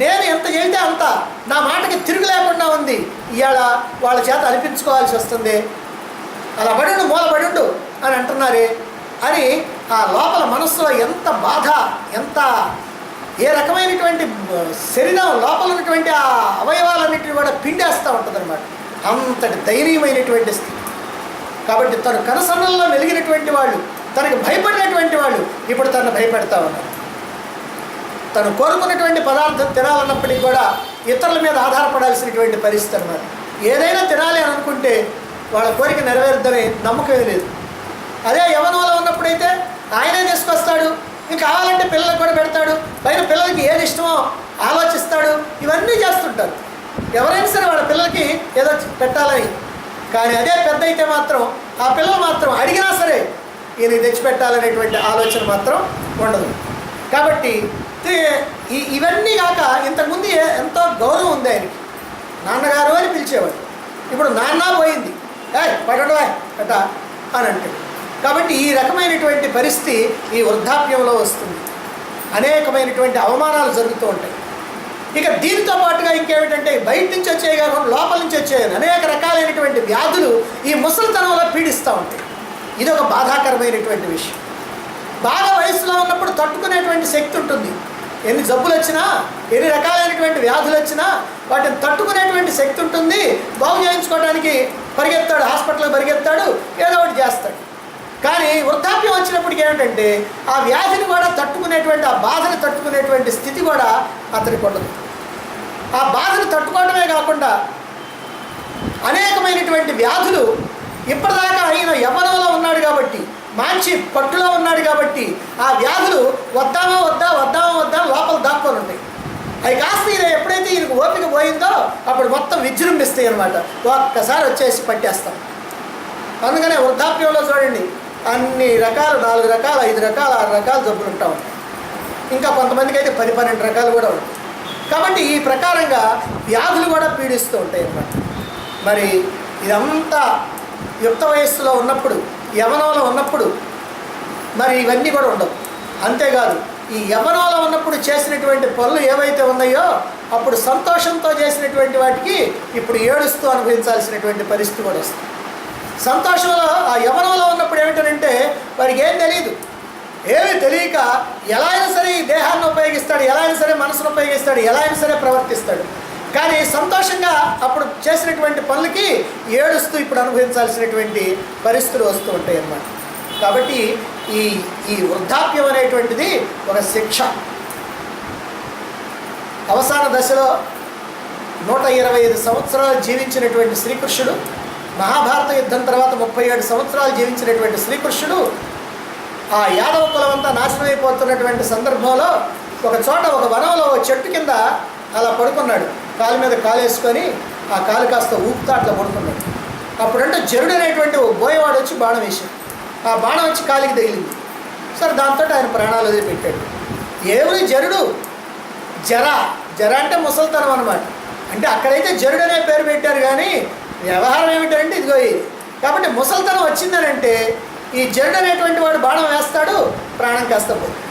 నేను ఎంత చెబితే అంత, నా మాటకి తిరుగు లేకుండా ఉంది, ఇవాళ వాళ్ళ చేత అనిపించుకోవాల్సి వస్తుంది, అలా పడుండు మూలపడుండు అని అంటున్నారే అని ఆ లోపల మనస్సులో ఎంత బాధ, ఎంత ఏ రకమైనటువంటి శరీరం లోపల ఉన్నటువంటి ఆ అవయవాలన్నింటినీ కూడా పిండేస్తూ ఉంటుంది అనమాట. అంతటి దయనీయమైనటువంటి స్థితి. కాబట్టి తను కనసన్నల్లో వెలిగినటువంటి వాళ్ళు, తనకు భయపడినటువంటి వాళ్ళు ఇప్పుడు తను భయపెడతా ఉన్నారు. తను కోరుకున్నటువంటి పదార్థం తినాలన్నప్పటికీ కూడా ఇతరుల మీద ఆధారపడాల్సినటువంటి పరిస్థితి అన్నమాట. ఏదైనా తినాలి అని అనుకుంటే వాళ్ళ కోరిక నెరవేరుద్దని నమ్మకం లేదు. అదే యవ్వనంలో ఉన్నప్పుడైతే ఆయనే తీసుకొస్తాడు, ఇంకా కావాలంటే పిల్లలకు కూడా పెడతాడు, పైన పిల్లలకి ఏది ఇష్టమో ఆలోచిస్తాడు, ఇవన్నీ చేస్తుంటారు ఎవరైనా సరే వాళ్ళ పిల్లలకి ఏదో పెట్టాలని. కానీ అదే పెద్ద అయితే మాత్రం ఆ పిల్లలు మాత్రం అడిగినా సరే ఈయనకి తెచ్చిపెట్టాలనేటువంటి ఆలోచన మాత్రం ఉండదు. కాబట్టి ఇవన్నీ కాక ఇంతకుముందు ఎంతో గౌరవం ఉంది ఆయనకి, నాన్నగారు అని పిలిచేవాడు, ఇప్పుడు నాన్న పోయింది, పడవా అట అని అంటే. కాబట్టి ఈ రకమైనటువంటి పరిస్థితి ఈ వృద్ధాప్యంలో వస్తుంది. అనేకమైనటువంటి అవమానాలు జరుగుతూ ఉంటాయి. ఇక దీనితో పాటుగా ఇంకేమిటంటే బయట నుంచి వచ్చేవి కాకుండా లోపల నుంచి వచ్చేవి అనేక రకాలైనటువంటి వ్యాధులు ఈ ముసలితనంలో పీడిస్తూ ఉంటాయి. ఇది ఒక బాధాకరమైనటువంటి విషయం. బాగా వయసులో ఉన్నప్పుడు తట్టుకునేటువంటి శక్తి ఉంటుంది, ఎన్ని జబ్బులు వచ్చినా ఎన్ని రకాలైనటువంటి వ్యాధులు వచ్చినా వాటిని తట్టుకునేటువంటి శక్తి ఉంటుంది. బాగు చేయించుకోవడానికి పరిగెత్తాడు, హాస్పిటల్కి పరిగెత్తాడు, ఏదో ఒకటి చేస్తాడు. కానీ వృద్ధాప్యం వచ్చినప్పటికి ఏమిటంటే ఆ వ్యాధిని కూడా తట్టుకునేటువంటి, ఆ బాధను తట్టుకునేటువంటి స్థితి కూడా అతనికి ఉండదు. ఆ బాధను తట్టుకోవడమే కాకుండా అనేకమైనటువంటి వ్యాధులు ఇప్పటిదాకా ఆయన యవ్వనంలో ఉన్నాడు కాబట్టి, మంచి పట్టులో ఉన్నాడు కాబట్టి ఆ వ్యాధులు వద్దామా లోపల దాక్కొని ఉంటాయి. అవి కాస్త ఈయన ఎప్పుడైతే ఈయనకు ఓపిక పోయిందో అప్పుడు మొత్తం విజృంభిస్తాయి అన్నమాట, ఒక్కసారి వచ్చేసి పట్టేస్తాం. అందుకనే వృద్ధాప్యంలో చూడండి అన్ని రకాలు 4 రకాలు 5 రకాలు 6 రకాల జబ్బులు ఉంటా ఉంటాయి. ఇంకా కొంతమందికి అయితే 10-12 రకాలు కూడా ఉంటాయి. కాబట్టి ఈ ప్రకారంగా వ్యాధులు కూడా పీడిస్తూ ఉంటాయి అన్నమాట. మరి ఇదంతా యుక్త వయస్సులో ఉన్నప్పుడు, యవ్వనంలో ఉన్నప్పుడు మరి ఇవన్నీ కూడా ఉండవు. అంతేకాదు ఈ యవ్వనంలో ఉన్నప్పుడు చేసినటువంటి పనులు ఏవైతే ఉన్నాయో అప్పుడు సంతోషంతో చేసినటువంటి వాటికి ఇప్పుడు ఏడుస్తూ అనుభవించాల్సినటువంటి పరిస్థితి కూడా వస్తుంది. సంతోషంలో ఆ యవ్వనంలో ఉన్నప్పుడు ఏమిటంటే వాడికి ఏం తెలియదు, ఏమీ తెలియక ఎలా అయినా సరే ఈ దేహాన్ని ఉపయోగిస్తాడు, ఎలా అయినా సరే మనసును ఉపయోగిస్తాడు, ఎలా అయినా సరే ప్రవర్తిస్తాడు. కానీ సంతోషంగా అప్పుడు చేసినటువంటి పనులకి ఏడుస్తూ ఇప్పుడు అనుభవించాల్సినటువంటి పరిస్థితులు వస్తూ ఉంటాయి అన్నమాట. కాబట్టి ఈ వృద్ధాప్యం అనేటువంటిది ఒక శిక్ష. అవసాన దశలో 125 సంవత్సరాలు జీవించినటువంటి శ్రీకృష్ణుడు, మహాభారత యుద్ధం తర్వాత 37 సంవత్సరాలు జీవించినటువంటి శ్రీకృష్ణుడు ఆ యాదవ కులం అంతా నాశనమైపోతున్నటువంటి సందర్భంలో ఒక చోట ఒక వనంలో చెట్టు కింద అలా పడుకున్నాడు, కాలు మీద కాలు వేసుకొని ఆ కాలు కాస్త ఊపుతా అట్లా పడుకున్నాడు. అప్పుడంటే జరుడు అనేటువంటి ఓ బోయవాడు వచ్చి బాణం వేశాడు, ఆ బాణం వచ్చి కాలికి తగిలింది. సరే దాంతో ఆయన ప్రాణాలు వదిలిపెట్టాడు. ఏమి జరుడు, జర అంటే ముసలితనం అనమాట. అంటే అక్కడైతే జరుడు అనే పేరు పెట్టారు, కానీ వ్యవహారం ఏమిటంటే ఇదిగో ఇది. కాబట్టి ముసలితనం వచ్చిందని అంటే ఈ జరుడు అనేటువంటి వాడు బాణం వేస్తాడు, ప్రాణం కాస్త పోతుంది.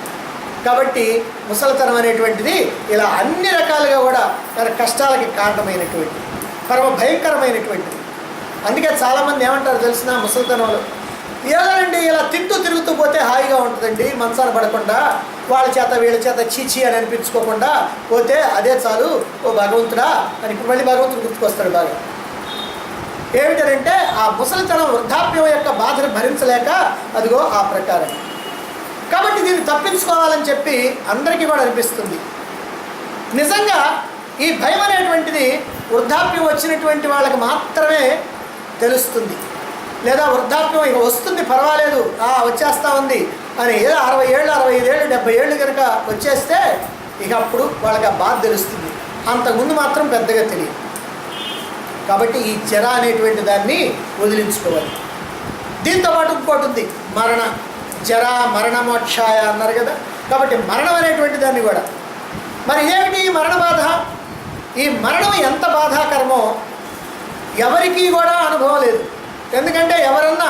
కాబట్టి ముసలితనం అనేటువంటిది ఇలా అన్ని రకాలుగా కూడా మన కష్టాలకి కారణమైనటువంటిది, పరమ భయంకరమైనటువంటిది. అందుకే చాలామంది ఏమంటారు తెలిసిన ముసలితనంలో, ఏదండి ఇలా తింటూ తిరుగుతూ పోతే హాయిగా ఉంటుందండి, మంచాన పడకుండా వాళ్ళ చేత వీళ్ళ చేత చీచి అని అనిపించుకోకుండా పోతే అదే చాలు, ఓ భగవంతుడా అని. ఇప్పుడు మళ్ళీ భగవంతుడు గుర్తుకొస్తాడు బాగా. ఏమిటంటే ఆ ముసలితనం వృద్ధాప్యం యొక్క బాధను భరించలేక అదిగో ఆ ప్రకారం. కాబట్టి దీన్ని తప్పించుకోవాలని చెప్పి అందరికీ కూడా అనిపిస్తుంది. నిజంగా ఈ భయం అనేటువంటిది వృద్ధాప్యం వచ్చినటువంటి వాళ్ళకి మాత్రమే తెలుస్తుంది. లేదా వృద్ధాప్యం ఇక వస్తుంది పర్వాలేదు, వచ్చేస్తూ ఉంది అని ఏదో 60 ఏళ్ళు 65 ఏళ్ళు 70 ఏళ్ళు కనుక వచ్చేస్తే ఇక అప్పుడు వాళ్ళకి ఆ బాధ తెలుస్తుంది. అంతకుముందు మాత్రం పెద్దగా తెలియదు. కాబట్టి ఈ జర అనేటువంటి దాన్ని వదిలించుకోవాలి. దీంతోపాటు ఇంకోటి ఉంది, మరణ. జర మరణ మోక్షాయ అన్నారు కదా. కాబట్టి మరణం అనేటువంటి దాన్ని కూడా, మరి ఇదేమిటి మరణ బాధ? ఈ మరణం ఎంత బాధాకరమో ఎవరికీ కూడా అనుభవం లేదు. ఎందుకంటే ఎవరన్నా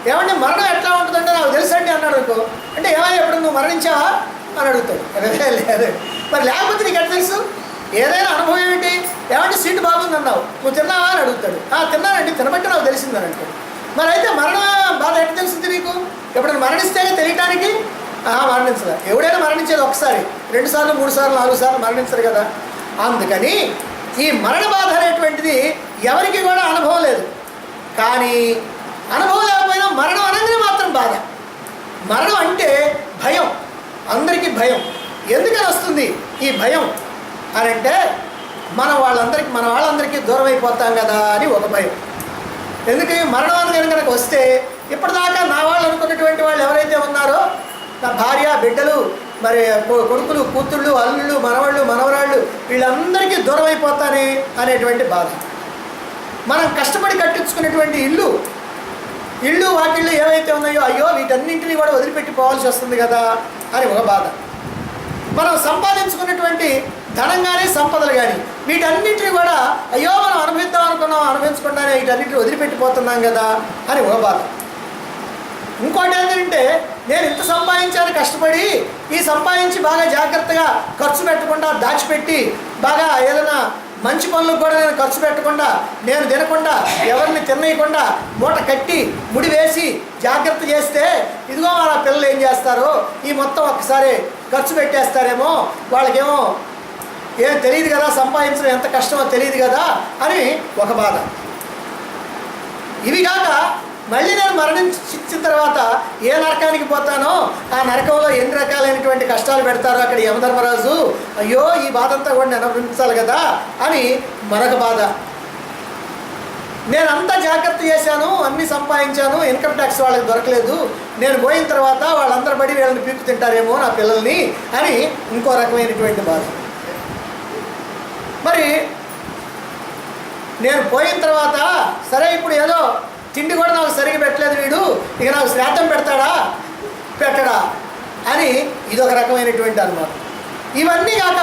ఏమంటే మరణం ఎట్లా ఉంటుందంటే నాకు తెలుసండి అన్నాడు అనుకో, అంటే ఏమైనా ఎప్పుడు నువ్వు మరణించావా అని అడుగుతాడు. లేదు, మరి లేకపోతే నీకు ఎట్లా తెలుసు? ఏదైనా అనుభవం ఏమిటి? ఏమంటే సీటు బాగుంది అన్నావు, నువ్వు తిన్నావా అని అడుగుతాడు. తిన్నానండి, తినబట్టి నాకు తెలిసిందని అంటాడు. మరి అయితే మరణ బాధ ఎట్లా తెలిసింది నీకు? ఎప్పుడైనా మరణిస్తేనే తెలియటానికి? మరణించదా? ఎవడైనా మరణించేది ఒకసారి, 2 సార్లు 3 సార్లు 4 సార్లు మరణించరు కదా. అందుకని ఈ మరణ బాధ అనేటువంటిది ఎవరికి కూడా అనుభవం లేదు. కానీ అనుభవం లేకపోయినా మరణం అనగానే మాత్రం బాధ. మరణం అంటే భయం, అందరికీ భయం. ఎందుకని వస్తుంది ఈ భయం అని అంటే మన వాళ్ళందరికీ దూరం అయిపోతాం కదా అని ఒక భయం. ఎందుకు మరణం అని కనుక వస్తే ఇప్పటిదాకా నా వాళ్ళు అనుకున్నటువంటి వాళ్ళు ఎవరైతే ఉన్నారో, నా భార్య బిడ్డలు, మరి కొడుకులు కూతుళ్ళు అల్లుళ్ళు మనవాళ్ళు మనవరాళ్ళు, వీళ్ళందరికీ దూరం అయిపోతానే అనేటువంటి బాధ. మనం కష్టపడి కట్టించుకున్నటువంటి ఇళ్ళు వాకిళ్ళు ఏవైతే ఉన్నాయో, అయ్యో వీటన్నింటినీ కూడా వదిలిపెట్టి పోవాల్సి వస్తుంది కదా అని ఒక బాధ. మనం సంపాదించుకున్నటువంటి ధనం కానీ సంపదలు కానీ వీటన్నింటినీ కూడా అయ్యో మనం అనుభవించకుండానే వీటన్నింటినీ వదిలిపెట్టిపోతున్నాం కదా అని ఒక బాధ. ఇంకోటి ఏంటంటే నేను ఇంత సంపాదించాను కష్టపడి, ఈ సంపాదించి బాగా జాగ్రత్తగా ఖర్చు పెట్టకుండా దాచిపెట్టి, బాగా ఏదైనా మంచి పనులకు కూడా నేను ఖర్చు పెట్టకుండా, నేను తినకుండా ఎవరిని తినేయకుండా మూట కట్టి ముడి వేసి జాగ్రత్త చేస్తే ఇదిగో మన పిల్లలు ఏం చేస్తారో ఈ మొత్తం ఒక్కసారి ఖర్చు పెట్టేస్తారేమో, వాళ్ళకేమో ఏం తెలియదు కదా, సంపాదించడం ఎంత కష్టమో తెలియదు కదా అని ఒక బాధ. ఇవి కాక మళ్ళీ నేను మరణించిన తర్వాత ఏ నరకానికి పోతానో ఆ నరకంలో ఎన్ని రకాలైనటువంటి కష్టాలు పెడతారో అక్కడ యమధర్మరాజు, అయ్యో ఈ బాధ అంతా కూడా నేను అనుభవించాలి కదా అని మరొక బాధ. నేను అంతా జాగ్రత్త చేశాను, అన్నీ సంపాదించాను, ఇన్కమ్ ట్యాక్స్ వాళ్ళకి దొరకలేదు, నేను పోయిన తర్వాత వాళ్ళందరూ పడి వీళ్ళని పీక్కు తింటారేమో నా పిల్లల్ని అని ఇంకో రకమైనటువంటి బాధ. మరి నేను పోయిన తర్వాత సరే ఇప్పుడు ఏదో తిండి కూడా నాకు సరిగ్గా పెట్టలేదు వీడు, ఇక నాకు శ్రాద్ధం పెట్టడా అని ఇదొక రకమైనటువంటి అనుమానం. ఇవన్నీ కాక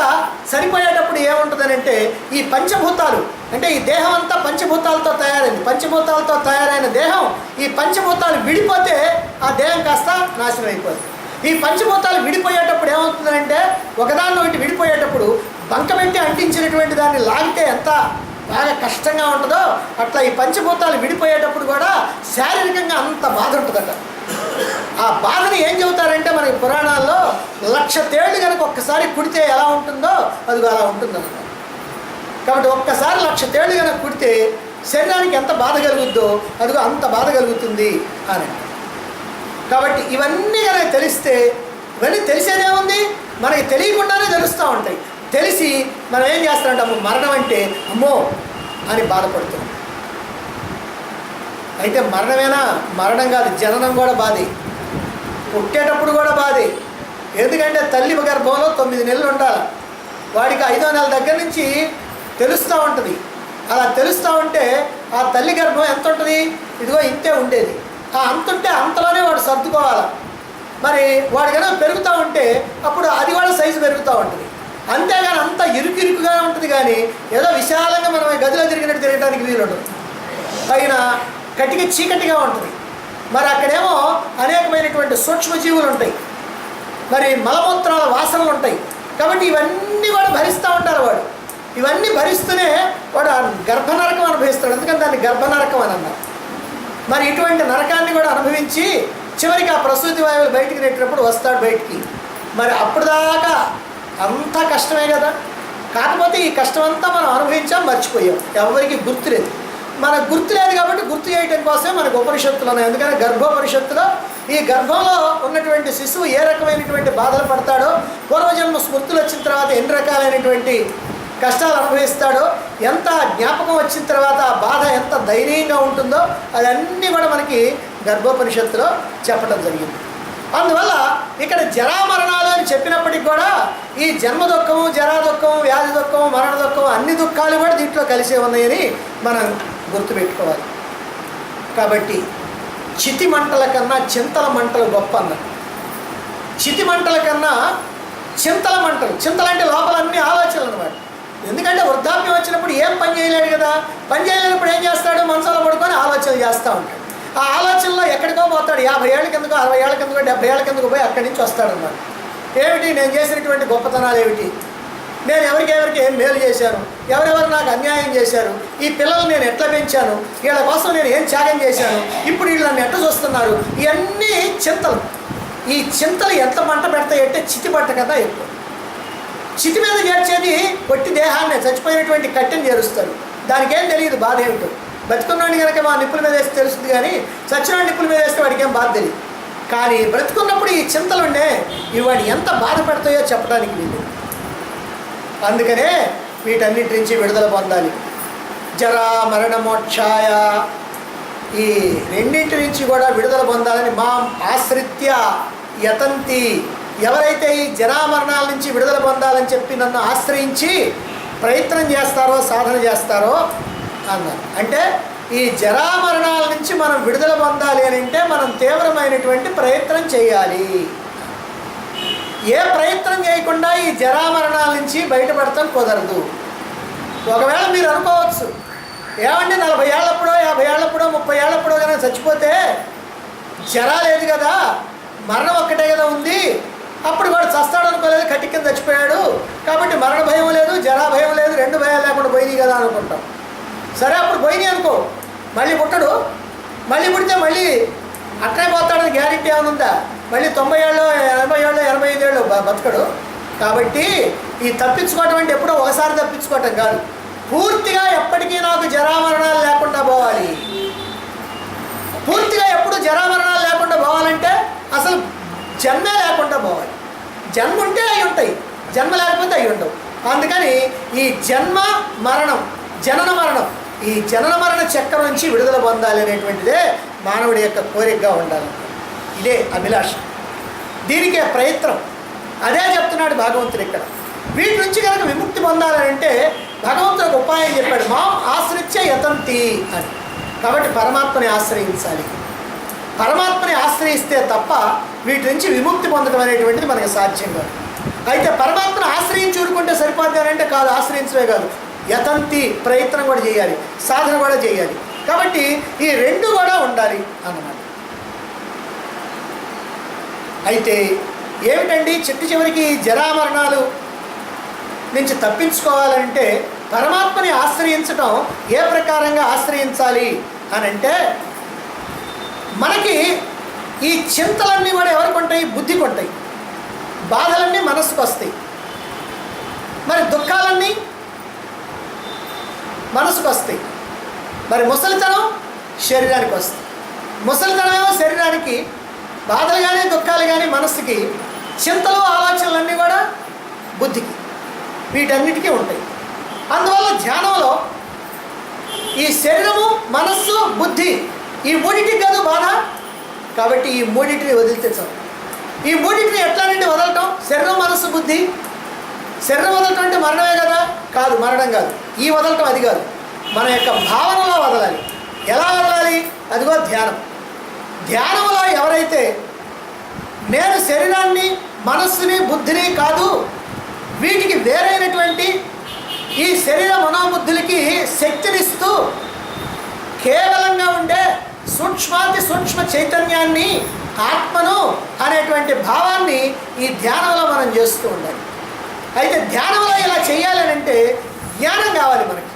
సరిపోయేటప్పుడు ఏముంటుందని అంటే ఈ పంచభూతాలు, అంటే ఈ దేహం అంతా పంచభూతాలతో తయారైంది. పంచభూతాలతో తయారైన దేహం, ఈ పంచభూతాలు విడిపోతే ఆ దేహం కాస్త నాశనం అయిపోతుంది. ఈ పంచభూతాలు విడిపోయేటప్పుడు ఏమవుతుందంటే ఒకదాన్ని ఒకటి విడిపోయేటప్పుడు బంకబెట్టి అంటించినటువంటి దాన్ని లాగితే ఎంత బాగా కష్టంగా ఉంటుందో అట్లా ఈ పంచభూతాలు విడిపోయేటప్పుడు కూడా శారీరకంగా అంత బాధ ఉంటుందట. ఆ బాధని ఏం చెబుతారంటే మనకి పురాణాల్లో 1,00,000 తేళ్ళు కనుక ఒక్కసారి కుడితే ఎలా ఉంటుందో అదిగో అలా ఉంటుందన్నమాట. కాబట్టి ఒక్కసారి 1,00,000 తేళ్ళు కనుక కుడితే శరీరానికి ఎంత బాధ కలుగుద్దో అదిగో అంత బాధ కలుగుతుంది అని. కాబట్టి ఇవన్నీ కనుక తెలిస్తే, ఇవన్నీ తెలిసేదేముంది, మనకి తెలియకుండానే తెలుస్తూ ఉంటాయి. తెలిసి మనం ఏం చేస్తామంటే అమ్మో మరణం అంటే అమ్మో అని బాధపడుతున్నాం. అయితే మరణమేనా? మరణం కాదు, జననం కూడా బాధే, పుట్టేటప్పుడు కూడా బాధే. ఎందుకంటే తల్లి గర్భంలో 9 నెలలు ఉండాలి. వాడికి 5వ నెల దగ్గర నుంచి తెలుస్తూ ఉంటుంది. అలా తెలుస్తూ ఉంటే ఆ తల్లి గర్భం ఎంత ఉంటుంది, ఇదిగో ఇంతే ఉండేది. ఆ అంతుంటే అంతలోనే వాడు సర్దుకోవాలి. మరి వాడు కనుక పెరుగుతూ ఉంటే అప్పుడు అది కూడా సైజు పెరుగుతూ ఉంటుంది. అంతేగాని అంత ఇరుకుగా ఉంటుంది. కానీ ఏదో విశాలంగా మనం గదిలో తిరిగినట్టు తిరగడానికి వీలుండదు. పైన కటిక చీకటిగా ఉంటుంది. మరి అక్కడేమో అనేకమైనటువంటి సూక్ష్మజీవులు ఉంటాయి. మరి మలమూత్రాల వాసనలు ఉంటాయి. కాబట్టి ఇవన్నీ కూడా భరిస్తూ ఉంటారు వాడు. ఇవన్నీ భరిస్తూనే వాడు గర్భనరకం అనుభవిస్తాడు. అందుకని దాన్ని గర్భనరకం అని అన్నారు. మరి ఇటువంటి నరకాన్ని కూడా అనుభవించి చివరికి ఆ ప్రసూతి వాయువులు బయటికి నెట్టినప్పుడు వస్తాడు బయటికి. మరి అప్పుడు దాకా అంతా కష్టమే కదా. కాకపోతే ఈ కష్టం అంతా మనం అనుభవించాం, మర్చిపోయాం, ఎవరికి గుర్తులేదు. మనకు గుర్తులేదు కాబట్టి గుర్తు చేయడం కోసమే మనకు ఉపనిషత్తులు ఉన్నాయి. అందుకని గర్భోపనిషత్తులో ఈ గర్భంలో ఉన్నటువంటి శిశువు ఏ రకమైనటువంటి బాధలు పడతాడో, పూర్వజన్మ స్మృతులు వచ్చిన తర్వాత ఎన్ని రకాలైనటువంటి కష్టాలు అనుభవిస్తాడో, ఎంత జ్ఞాపకం వచ్చిన తర్వాత ఆ బాధ ఎంత దయనీయంగా ఉంటుందో అదన్నీ కూడా మనకి గర్భోపనిషత్తులో చెప్పడం జరిగింది. అందువల్ల ఇక్కడ జరామరణాలు అని చెప్పినప్పటికి కూడా ఈ జన్మ దుఃఖము, జరా దుఃఖము, వ్యాధి దుఃఖము, మరణ దుఃఖము అన్ని దుఃఖాలు కూడా దీంట్లో కలిసే ఉన్నాయని మనం గుర్తుపెట్టుకోవాలి. కాబట్టి చితి మంటల కన్నా చింతల మంటలు గొప్ప అన్నారు. చితి మంటల కన్నా చింతల మంటలు, చింతలు అంటే లోపల అన్ని ఆలోచనలు అన్నమాట. ఎందుకంటే వృద్ధాప్యం వచ్చినప్పుడు ఏం పని చేయలేడు కదా. పని చేయలేనప్పుడు ఏం చేస్తాడు? మనసులో పడుకొని ఆలోచనలు చేస్తూ ఉంటాడు. ఆ ఆలోచనలో ఎక్కడికో పోతాడు. 50 ఏళ్ళ కిందకో, 60 ఏళ్ళ కిందకో, 70 ఏళ్ళ కిందకో పోయి అక్కడి నుంచి వస్తాడన్నమాట. ఏమిటి నేను చేసినటువంటి గొప్పతనాలు ఏమిటి, నేను ఎవరికి ఏం మేలు చేశాను, ఎవరెవరు నాకు అన్యాయం చేశారు, ఈ పిల్లలు నేను ఎట్లా పెంచాను, వీళ్ళ కోసం నేను ఏం త్యాగం చేశాను, ఇప్పుడు వీళ్ళు నన్ను ఎట్లా చూస్తున్నారు, ఇవన్నీ చింతలు. ఈ చింతలు ఎంత మంట పెడతాయంటే చితి మంట కదా ఎక్కువ. చితి మీద చేర్చేది కొట్టి దేహాన్ని, చచ్చిపోయినటువంటి కట్టెని చేరుస్తారు. దానికి ఏం తెలియదు బాధ ఏమిటో. బతుకున్నాడు కనుక మా నిప్పుల మీద వేస్తే తెలుస్తుంది, కానీ చచ్చినాడు నిప్పుల మీద వేస్తే వాడికి ఏం బాధ తెలియదు. కానీ బ్రతుకున్నప్పుడు ఈ చింతలు ఉండే ఇవి వాడు ఎంత బాధపడతాయో చెప్పడానికి వీళ్ళు. అందుకనే వీటన్నిటి నుంచి విడుదల పొందాలి. జరా మరణ మోక్షాయ, ఈ రెండింటి నుంచి కూడా విడుదల పొందాలని మాం ఆశ్రిత్య యతంతి, ఎవరైతే ఈ జరామరణాల నుంచి విడుదల పొందాలని చెప్పి నన్ను ఆశ్రయించి ప్రయత్నం చేస్తారో, సాధన చేస్తారో అన్నారు. అంటే ఈ జరామరణాల నుంచి మనం విడుదల పొందాలి అని అంటే మనం తీవ్రమైనటువంటి ప్రయత్నం చేయాలి. ఏ ప్రయత్నం చేయకుండా ఈ జరామరణాల నుంచి బయటపడటం కుదరదు. ఒకవేళ మీరు అనుకోవచ్చు, ఏమంటే 40 ఏళ్ళప్పుడో, 50 ఏళ్ళప్పుడో, 30 ఏళ్ళప్పుడో కనుక చచ్చిపోతే జరా లేదు కదా, మరణం ఒక్కటే కదా ఉంది, అప్పుడు వాడు చస్తాడు అనుకోలేదు, కట్టి కింద చచ్చిపోయాడు, కాబట్టి మరణ భయం లేదు, జరా భయం లేదు, 2 భయాలు లేకుండా పోయినాయి కదా అనుకుంటాం. సరే, అప్పుడు పోయినాయి అనుకో, మళ్ళీ పుట్టడు, మళ్ళీ పుడితే మళ్ళీ అట్లే పోతాడని గ్యారెంటీ ఏమైనా ఉందా? మళ్ళీ 90 ఏళ్ళు, 80 ఏళ్ళు, 85 ఏళ్ళు బతకడు. కాబట్టి ఈ తప్పించుకోవటం అంటే ఎప్పుడో ఒకసారి తప్పించుకోవటం కాదు, పూర్తిగా ఎప్పటికీ నాకు జరామరణాలు లేకుండా పోవాలి. పూర్తిగా ఎప్పుడు జరామరణాలు లేకుండా పోవాలంటే అసలు జన్మే లేకుండా పోవాలి. జన్మ ఉంటే అవి ఉంటాయి, జన్మ లేకపోతే అవి ఉండవు. అందుకని ఈ జన్మ మరణం, జనన మరణం, ఈ జనన మరణ చక్రం నుంచి విడుదల పొందాలి అనేటువంటిదే మానవుడి యొక్క కోరికగా ఉండాలి. ఇదే అభిలాష, దీనికే ప్రయత్నం. అదే చెప్తున్నాడు భగవంతుడు ఇక్కడ. వీటి నుంచి కనుక విముక్తి పొందాలంటే భగవంతుడు ఒక ఉపాయం చెప్పాడు, మాం ఆశ్రిత్య యతంతి అని. కాబట్టి పరమాత్మని ఆశ్రయించాలి. పరమాత్మని ఆశ్రయిస్తే తప్ప వీటి నుంచి విముక్తి పొందడం అనేటువంటిది మనకు సాధ్యం కాదు. అయితే పరమాత్మను ఆశ్రయించి ఊరుకుంటే సరిపోద్ది అంటే కాదు, ఆశ్రయించడమే కాదు, యతంతి ప్రయత్నం కూడా చేయాలి, సాధన కూడా చేయాలి. కాబట్టి ఈ రెండు కూడా ఉండాలి అన్నమాట. అయితే ఏమిటండి చివరికి జరామరణాలు నుంచి తప్పించుకోవాలంటే పరమాత్మని ఆశ్రయించడం ఏ ప్రకారంగా ఆశ్రయించాలి అని అంటే, మనకి ఈ చింతలన్నీ కూడా ఎవరికి ఉంటాయి? బుద్ధికి ఉంటాయి. బాధలన్నీ మనసుకు వస్తాయి. మరి దుఃఖాలన్నీ మనసుకు వస్తాయి. మరి ముసలితనం శరీరానికి వస్తాయి. ముసలితనమేమో శరీరానికి, బాధలు కానీ దుఃఖాలు కానీ మనస్సుకి, చింతలు ఆలోచనలన్నీ కూడా బుద్ధికి, వీటన్నిటికీ ఉంటాయి. అందువల్ల ధ్యానంలో ఈ శరీరము, మనస్సు, బుద్ధి, ఈ మూడింటికి కాదు బాధ. కాబట్టి ఈ మూడింటిని వదిలితే చాలు. ఈ మూడింటిని ఎట్లా నుండి వదలటం? శరీరం, మనస్సు, బుద్ధి. శరీరం వదలటం అంటే మరణమే కదా? కాదు, మరణం కాదు. ఈ వదలటం అది కాదు, మన యొక్క భావనలో వదలాలి. ఎలా వదలాలి? అదిగో ధ్యానం. ధ్యానంలో ఎవరైతే నేను శరీరాన్ని, మనస్సుని, బుద్ధిని కాదు, వీటికి వేరైనటువంటి ఈ శరీర మనోబుద్ధులకి శక్తినిస్తూ కేవలంగా ఉండే సూక్ష్మాతి సూక్ష్మ చైతన్యాన్ని ఆత్మను అనేటువంటి భావాన్ని ఈ ధ్యానంలో మనం చేస్తూ ఉండాలి. అయితే ధ్యానంలో ఇలా చేయాలనంటే జ్ఞానం కావాలి మనకి.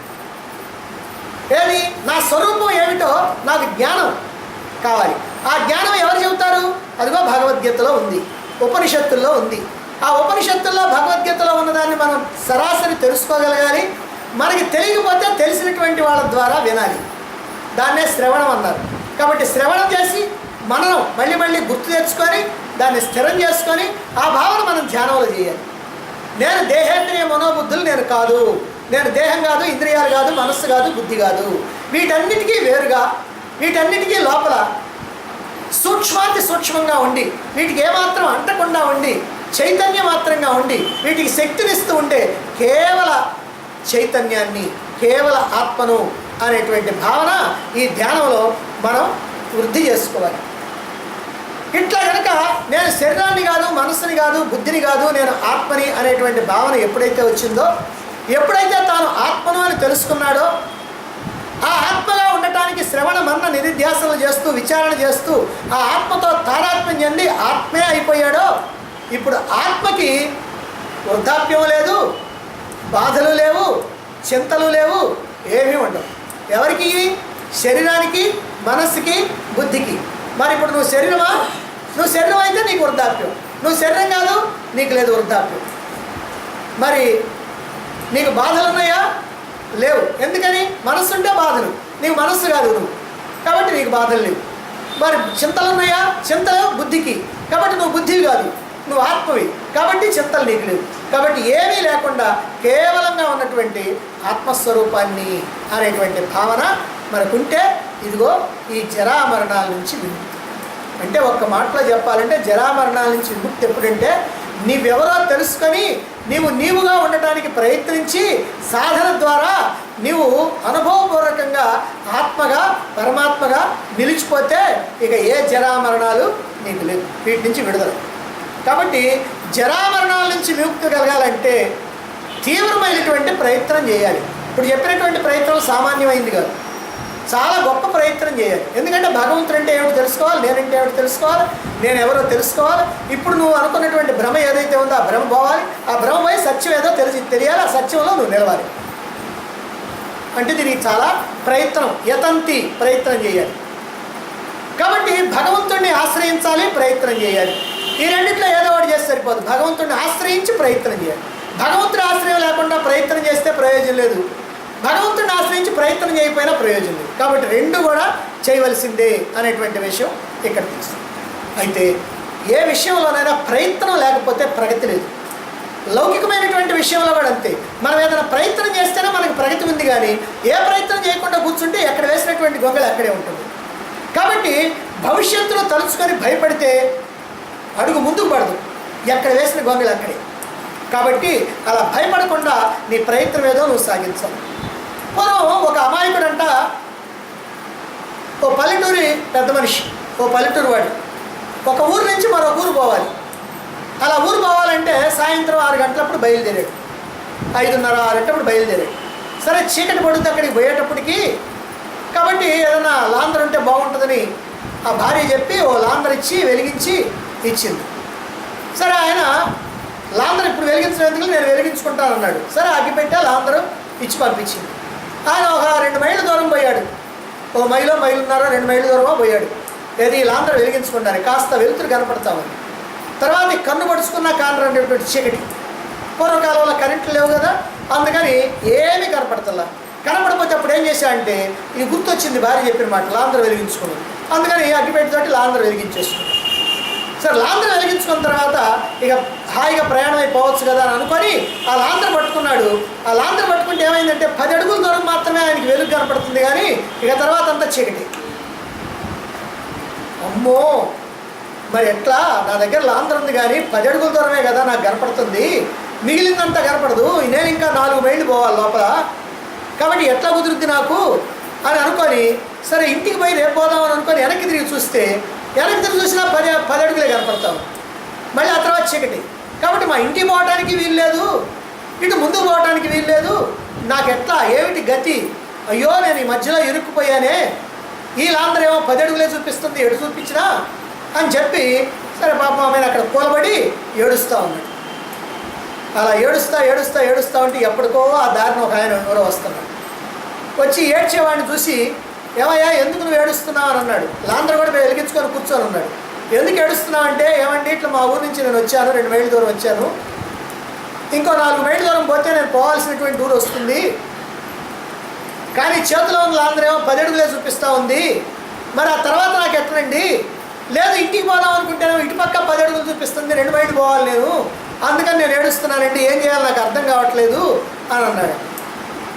ఏది? నా స్వరూపం ఏమిటో నాకు జ్ఞానం కావాలి. ఆ జ్ఞానం ఎవరు చెబుతారు? అదిగో భగవద్గీతలో ఉంది, ఉపనిషత్తుల్లో ఉంది. ఆ ఉపనిషత్తుల్లో భగవద్గీతలో ఉన్నదాన్ని మనం సరాసరి తెలుసుకోగలగాలి. మనకి తెలియకపోతే తెలిసినటువంటి వాళ్ళ ద్వారా వినాలి. దాన్నే శ్రవణం అన్నారు. కాబట్టి శ్రవణం చేసి మనం మళ్ళీ మళ్ళీ గుర్తు తెచ్చుకొని దాన్ని స్థిరం చేసుకొని ఆ భావన మనం ధ్యానంలో చేయాలి. నేను దేహేంద్రియ మనోబుద్ధులు నేను కాదు, నేను దేహం కాదు, ఇంద్రియాలు కాదు, మనస్సు కాదు, బుద్ధి కాదు. వీటన్నిటికీ వేరుగా, వీటన్నిటికీ లోపల సూక్ష్మాతి సూక్ష్మంగా ఉండి, వీటికి ఏమాత్రం అంటకుండా ఉండి, చైతన్య మాత్రంగా ఉండి, వీటికి శక్తినిస్తూ ఉండే కేవల చైతన్యాన్ని, కేవల ఆత్మను అనేటువంటి భావన ఈ ధ్యానంలో మనం వృద్ధి చేసుకోవాలి. ఇట్లా కనుక నేను శరీరాన్ని కాదు, మనస్సుని కాదు, బుద్ధిని కాదు, నేను ఆత్మని అనేటువంటి భావన ఎప్పుడైతే వచ్చిందో, ఎప్పుడైతే తాను ఆత్మను అని తెలుసుకున్నాడో, ఆ ఆత్మగా ఉండటానికి శ్రవణ మన్న నిధిధ్యాసనలు చేస్తూ విచారణ చేస్తూ ఆ ఆత్మతో తాదాత్మ్యం చెంది ఆత్మే అయిపోయాడో, ఇప్పుడు ఆత్మకి వృద్ధాప్యం లేదు, బాధలు లేవు, చింతలు లేవు, ఏమీ ఉండవు. ఎవరికి? శరీరానికి, మనస్సుకి, బుద్ధికి. మరి ఇప్పుడు నువ్వు శరీరమా? నువ్వు శరీరం అయితే నీకు వృద్ధాప్యం, నువ్వు శరీరం కాదు, నీకు లేదు వృద్ధాప్యం. మరి నీకు బాధలు ఉన్నాయా? లేవు. ఎందుకని? మనస్సు ఉంటే బాధలు, నీకు మనస్సు కాదు నువ్వు, కాబట్టి నీకు బాధలు లేవు. మరి చింతలు ఉన్నాయా? చింతలు బుద్ధికి, కాబట్టి నువ్వు బుద్ధివి కాదు, నువ్వు ఆత్మవి, కాబట్టి చింతలు నీకు లేవు. కాబట్టి ఏమీ లేకుండా కేవలంగా ఉన్నటువంటి ఆత్మస్వరూపాన్ని అనేటువంటి భావన మనకుంటే ఇదిగో ఈ జరామరణాల నుంచి విముక్తి. అంటే ఒక్క మాటలో చెప్పాలంటే జరామరణాల నుంచి విముక్తి ఎప్పుడంటే నీవెవరో తెలుసుకొని నీవుగా ఉండటానికి ప్రయత్నించి సాధన ద్వారా నీవు అనుభవపూర్వకంగా ఆత్మగా పరమాత్మగా నిలిచిపోతే ఇక ఏ జరామరణాలు నీకు లేవు, వీటి నుంచి విడుదల. కాబట్టి జరామరణాల నుంచి విముక్తి కలగాలంటే తీవ్రమైనటువంటి ప్రయత్నం చేయాలి. ఇప్పుడు చెప్పినటువంటి ప్రయత్నం సామాన్యమైంది కాదు, చాలా గొప్ప ప్రయత్నం చేయాలి. ఎందుకంటే భగవంతుడు అంటే ఏమిటి తెలుసుకోవాలి, నేనంటే ఏమిటి తెలుసుకోవాలి, నేను ఎవరో తెలుసుకోవాలి. ఇప్పుడు నువ్వు అనుకున్నటువంటి భ్రమ ఏదైతే ఉందో ఆ భ్రమ పోవాలి, ఆ భ్రమ పోయి సత్యం ఏదో తెలియాలి, ఆ సత్యంలో నువ్వు నిలవాలి. అంటే దీనికి చాలా యతంతి ప్రయత్నం చేయాలి. కాబట్టి భగవంతుడిని ఆశ్రయించాలి, ప్రయత్నం చేయాలి. ఈ రెండిట్లో ఏదో ఒకటి చేస్తే సరిపోదు. భగవంతుడిని ఆశ్రయించి ప్రయత్నం చేయాలి. భగవంతుడి ఆశ్రయం లేకుండా ప్రయత్నం చేస్తే ప్రయోజనం లేదు, భగవంతుడిని ఆశ్రయించి ప్రయత్నం చేయకపోయినా ప్రయోజనం లేదు. కాబట్టి రెండు కూడా చేయవలసిందే అనేటువంటి విషయం ఇక్కడ తెలుస్తుంది. అయితే ఏ విషయంలోనైనా ప్రయత్నం లేకపోతే ప్రగతి లేదు. లౌకికమైనటువంటి విషయంలో కూడా అంతే. మనం ఏదైనా ప్రయత్నం చేస్తేనే మనకి ప్రగతి ఉంది, కానీ ఏ ప్రయత్నం చేయకుండా కూర్చుంటే ఎక్కడ వేసినటువంటి గొంగళి అక్కడే ఉంటుంది. కాబట్టి భవిష్యత్తులో తలుచుకొని భయపడితే అడుగు ముందుకు పడదు, ఎక్కడ వేసిన గొంగళి అక్కడే. కాబట్టి అలా భయపడకుండా నీ ప్రయత్నం ఏదో నువ్వు సాగించాలి. మనం ఒక అమాయకుడంట, ఓ పల్లెటూరి పెద్ద మనిషి, ఓ పల్లెటూరు వాడు ఒక ఊరు నుంచి మరో ఊరు పోవాలి. అలా ఊరు పోవాలంటే సాయంత్రం 6 గంటలప్పుడు బయలుదేరాడు, 5:30, 6 బయలుదేరాడు. సరే చీకటి పడుతుంది అక్కడికి పోయేటప్పటికి. కాబట్టి ఏదైనా లాంతర్ ఉంటే బాగుంటుందని ఆ భార్య చెప్పి ఓ లాంతర్ ఇచ్చి వెలిగించి ఇచ్చింది. సరే ఆయన లాంతర్ ఇప్పుడు వెలిగించినందుకు నేను వెలిగించుకుంటానన్నాడు. సరే అగ్గిపెట్టా లాంతరు ఇచ్చి పంపించింది. ఆయన ఒక 2 మైళ్ళ దూరం పోయాడు, ఓ మైలున్నర 2 మైళ్ళ దూరమో పోయాడు. ఏది లాంతరు వెలిగించుకుంటాను, కాస్త వెలుతురు కనపడతామని. తర్వాత కన్ను పడుచుకున్నా కానటువంటి చీకటి. పూర్వకాలంలో కరెంట్లు లేవు కదా, అందుకని ఏమీ కనపడతల్లా. కనపడకపోతే అప్పుడు ఏం చేశా అంటే ఇది గుర్తొచ్చింది భార్య చెప్పిన మాట, లాంతరు వెలిగించుకున్నాడు. అందుకని అగ్గిపెట్టితోటి లాంతరు వెలిగించేసుకున్నాడు. సరే లాంతరు వెలిగించుకున్న తర్వాత ఇక హాయిగా ప్రయాణం అయిపోవచ్చు కదా అని అనుకొని ఆ లాంతరు పట్టుకున్నాడు. ఆ లాంతరు పట్టుకుంటే ఏమైందంటే 10 అడుగుల దూరం మాత్రమే ఆయనకి వెలుగు కనపడుతుంది, కానీ ఇక తర్వాత అంతా చీకటి. అమ్మో మరి ఎట్లా, నా దగ్గర లాంతరు ఉంది కానీ 10 అడుగుల దూరమే కదా నాకు కనపడుతుంది, మిగిలిందంతా కనపడదు, నేను ఇంకా 4 మైళ్ళు పోవాలి లోపల, కాబట్టి ఎట్లా కుదురుద్ది నాకు అని అనుకొని సరే ఇంటికి పోయి రేపు పోదామని అనుకొని వెనక్కి తిరిగి చూస్తే చూసినా 10 అడుగులే కనపడతాము. మళ్ళీ ఆ తర్వాత చీకటి. కాబట్టి మా ఇంటికి పోవడానికి వీలు లేదు, ఇటు ముందుకు పోవడానికి వీలు లేదు, నాకెట్లా, ఏమిటి గతి, అయ్యో నేను ఈ మధ్యలో ఇరుక్కుపోయానే, ఈ లాంతర్ ఏమో 10 అడుగులే చూపిస్తుంది, ఎటు చూపించినా అని చెప్పి సరే పాపం ఆమె అక్కడ కూలబడి ఏడుస్తూ ఉన్నాడు. అలా ఏడుస్తూ ఉంటే ఎప్పటికో ఆ దారిని ఒక ఆయన ఎవరో వస్తున్నాడు. వచ్చి ఏడ్చేవాడిని చూసి ఏమయ్యా ఎందుకు నువ్వు ఏడుస్తున్నావు అని అన్నాడు. లాంధ్ర కూడా వెలిగించుకొని కూర్చొని ఉన్నాడు. ఎందుకు ఏడుస్తున్నావు అంటే, ఏమండి ఇట్లా మా ఊరు నుంచి నేను వచ్చాను, 2 మైళ్ళ దూరం వచ్చాను, ఇంకో 4 మైళ్ళ దూరం పోతే నేను పోవాల్సినటువంటి ఊరు వస్తుంది, కానీ చేతిలో ఉన్న లాంధ్ర ఏమో 10 అడుగులే చూపిస్తూ ఉంది, మరి ఆ తర్వాత నాకు ఎట్లండి, లేదు ఇంటికి పోదాం అనుకుంటేనేమో ఇటుపక్క 10 అడుగులు చూపిస్తుంది, 2 మైళ్ళు పోవాలి నేను, అందుకని నేను ఏడుస్తున్నానండి, ఏం చేయాలి నాకు అర్థం కావట్లేదు అని అన్నాడు.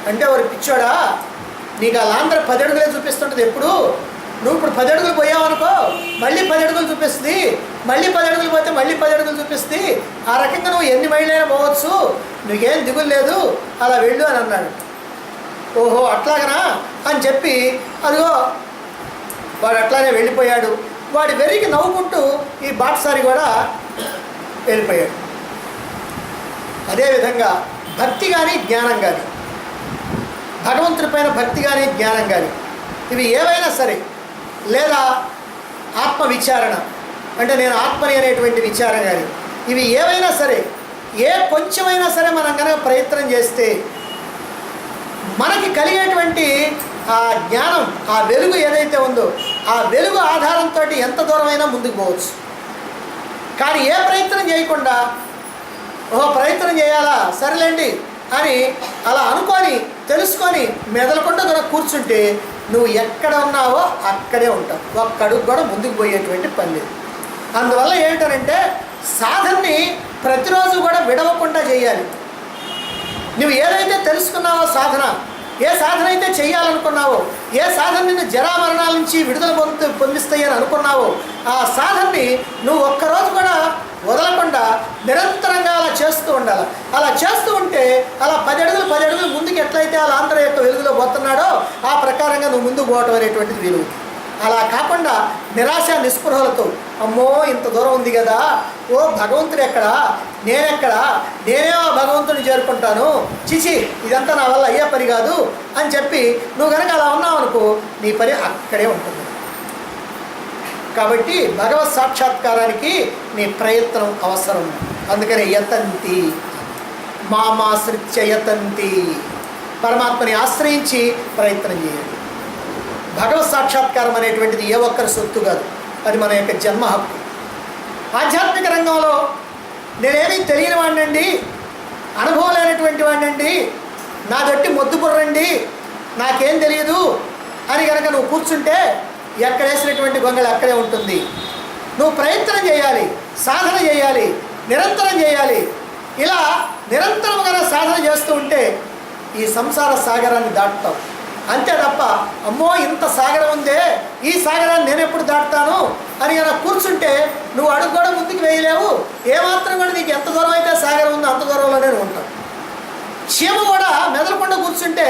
అంటే వారు పిచ్చోడా, నీకు ఆ లాంధ్ర 10 అడుగులే చూపిస్తుంటుంది ఎప్పుడు, నువ్వు ఇప్పుడు 10 అడుగులు పోయావనుకో మళ్ళీ 10 అడుగులు చూపిస్తుంది, మళ్ళీ 10 అడుగులు పోతే మళ్ళీ 10 అడుగులు చూపిస్తుంది, ఆ రకంగా నువ్వు ఎన్ని మైళ్ళైనా పోవచ్చు, నీకేం దిగులు లేదు, అలా వెళ్ళు అని అన్నాడు. ఓహో అట్లాగనా అని చెప్పి అదిగో వాడు అట్లానే వెళ్ళిపోయాడు. వాడి వెర్రికి నవ్వుకుంటూ ఈ బాటసారి కూడా వెళ్ళిపోయాడు. అదేవిధంగా భక్తి కానీ జ్ఞానం కానీ, భగవంతుడి పైన భక్తి కానీ జ్ఞానం కానీ, ఇవి ఏవైనా సరే, లేదా ఆత్మ విచారణ అంటే నేను ఆత్మని అనేటువంటి విచారణ కానీ, ఇవి ఏవైనా సరే, ఏ కొంచెమైనా సరే మనం కనుక ప్రయత్నం చేస్తే మనకి కలిగేటువంటి ఆ జ్ఞానం, ఆ వెలుగు ఏదైతే ఉందో ఆ వెలుగు ఆధారంతో ఎంత దూరమైనా ముందుకు పోవచ్చు. కానీ ఏ ప్రయత్నం చేయకుండా ఓహో ప్రయత్నం చేయాలా సరేలేండి అని అలా అనుకొని తెలుసుకొని మెదలకుండా కూడా కూర్చుంటే నువ్వు ఎక్కడ ఉన్నావో అక్కడే ఉంటావు, ఒక్కడుగు కూడా ముందుకు పోయేటువంటి పని లేదు. అందువల్ల ఏంటంటే సాధనని ప్రతిరోజు కూడా విడవకుండా చేయాలి. నువ్వు ఏదైతే తెలుసుకున్నావో సాధన, ఏ సాధన అయితే చేయాలనుకున్నావో, ఏ సాధన నిన్ను జరామరణాల నుంచి విడుదల పొందిస్తాయని అనుకున్నావో ఆ సాధనని నువ్వు ఒక్కరోజు కూడా వదలకుండా నిరంతరంగా అలా చేస్తూ ఉండాలి. అలా చేస్తూ ఉంటే అలా 10 అడుగులు ముందుకు ఎట్లయితే ఆ లాంధ్ర యొక్క వెలుగులో పోతున్నాడో ఆ ప్రకారంగా నువ్వు ముందుకు పోవటం అనేటువంటిది వీలు. అలా కాకుండా నిరాశ నిస్పృహలతో అమ్మో ఇంత దూరం ఉంది కదా, ఓ భగవంతుడు ఎక్కడా, నేనెక్కడా, నేనేమో భగవంతుడిని చేరుకుంటాను, చిచి ఇదంతా నా వల్ల అయ్యే పని కాదు అని చెప్పి నువ్వు కనుక అలా ఉన్నావు అనుకో నీ పని అక్కడే ఉంటుంది. కాబట్టి భగవత్ సాక్షాత్కారానికి నీ ప్రయత్నం అవసరం. అందుకని యతంతి మామాశ్రిత్య యతంతి, పరమాత్మని ఆశ్రయించి ప్రయత్నం చేయాలి. భగవత్ సాక్షాత్కారం అనేటువంటిది ఏ ఒక్కరి సొత్తు కాదు, అది మన యొక్క జన్మ హక్కు. ఆధ్యాత్మిక రంగంలో నేనేమీ తెలియని వాడినండి, అనుభవం లేనటువంటి వాడినండి, నా దొట్టి మొద్దు బుర్రండి, నాకేం తెలియదు అని కనుక నువ్వు కూర్చుంటే ఎక్కడ వేసినటువంటి గొంగళి అక్కడే ఉంటుంది. నువ్వు ప్రయత్నం చేయాలి, సాధన చేయాలి, నిరంతరం చేయాలి. ఇలా నిరంతరం కనుక సాధన చేస్తూ ఉంటే ఈ సంసార సాగరాన్ని దాటుతావు. అంతే తప్ప అమ్మో ఇంత సాగరం ఉందే, ఈ సాగరాన్ని నేను ఎప్పుడు దాటుతాను అని కనుక కూర్చుంటే నువ్వు అడుగు కూడా ముందుకు వేయలేవు. ఏమాత్రం కూడా నీకు ఎంత దూరం అయితే సాగరం ఉందో అంత దూరంలోనే ఉంటావు. చీమ కూడా మెదలకుండా కూర్చుంటే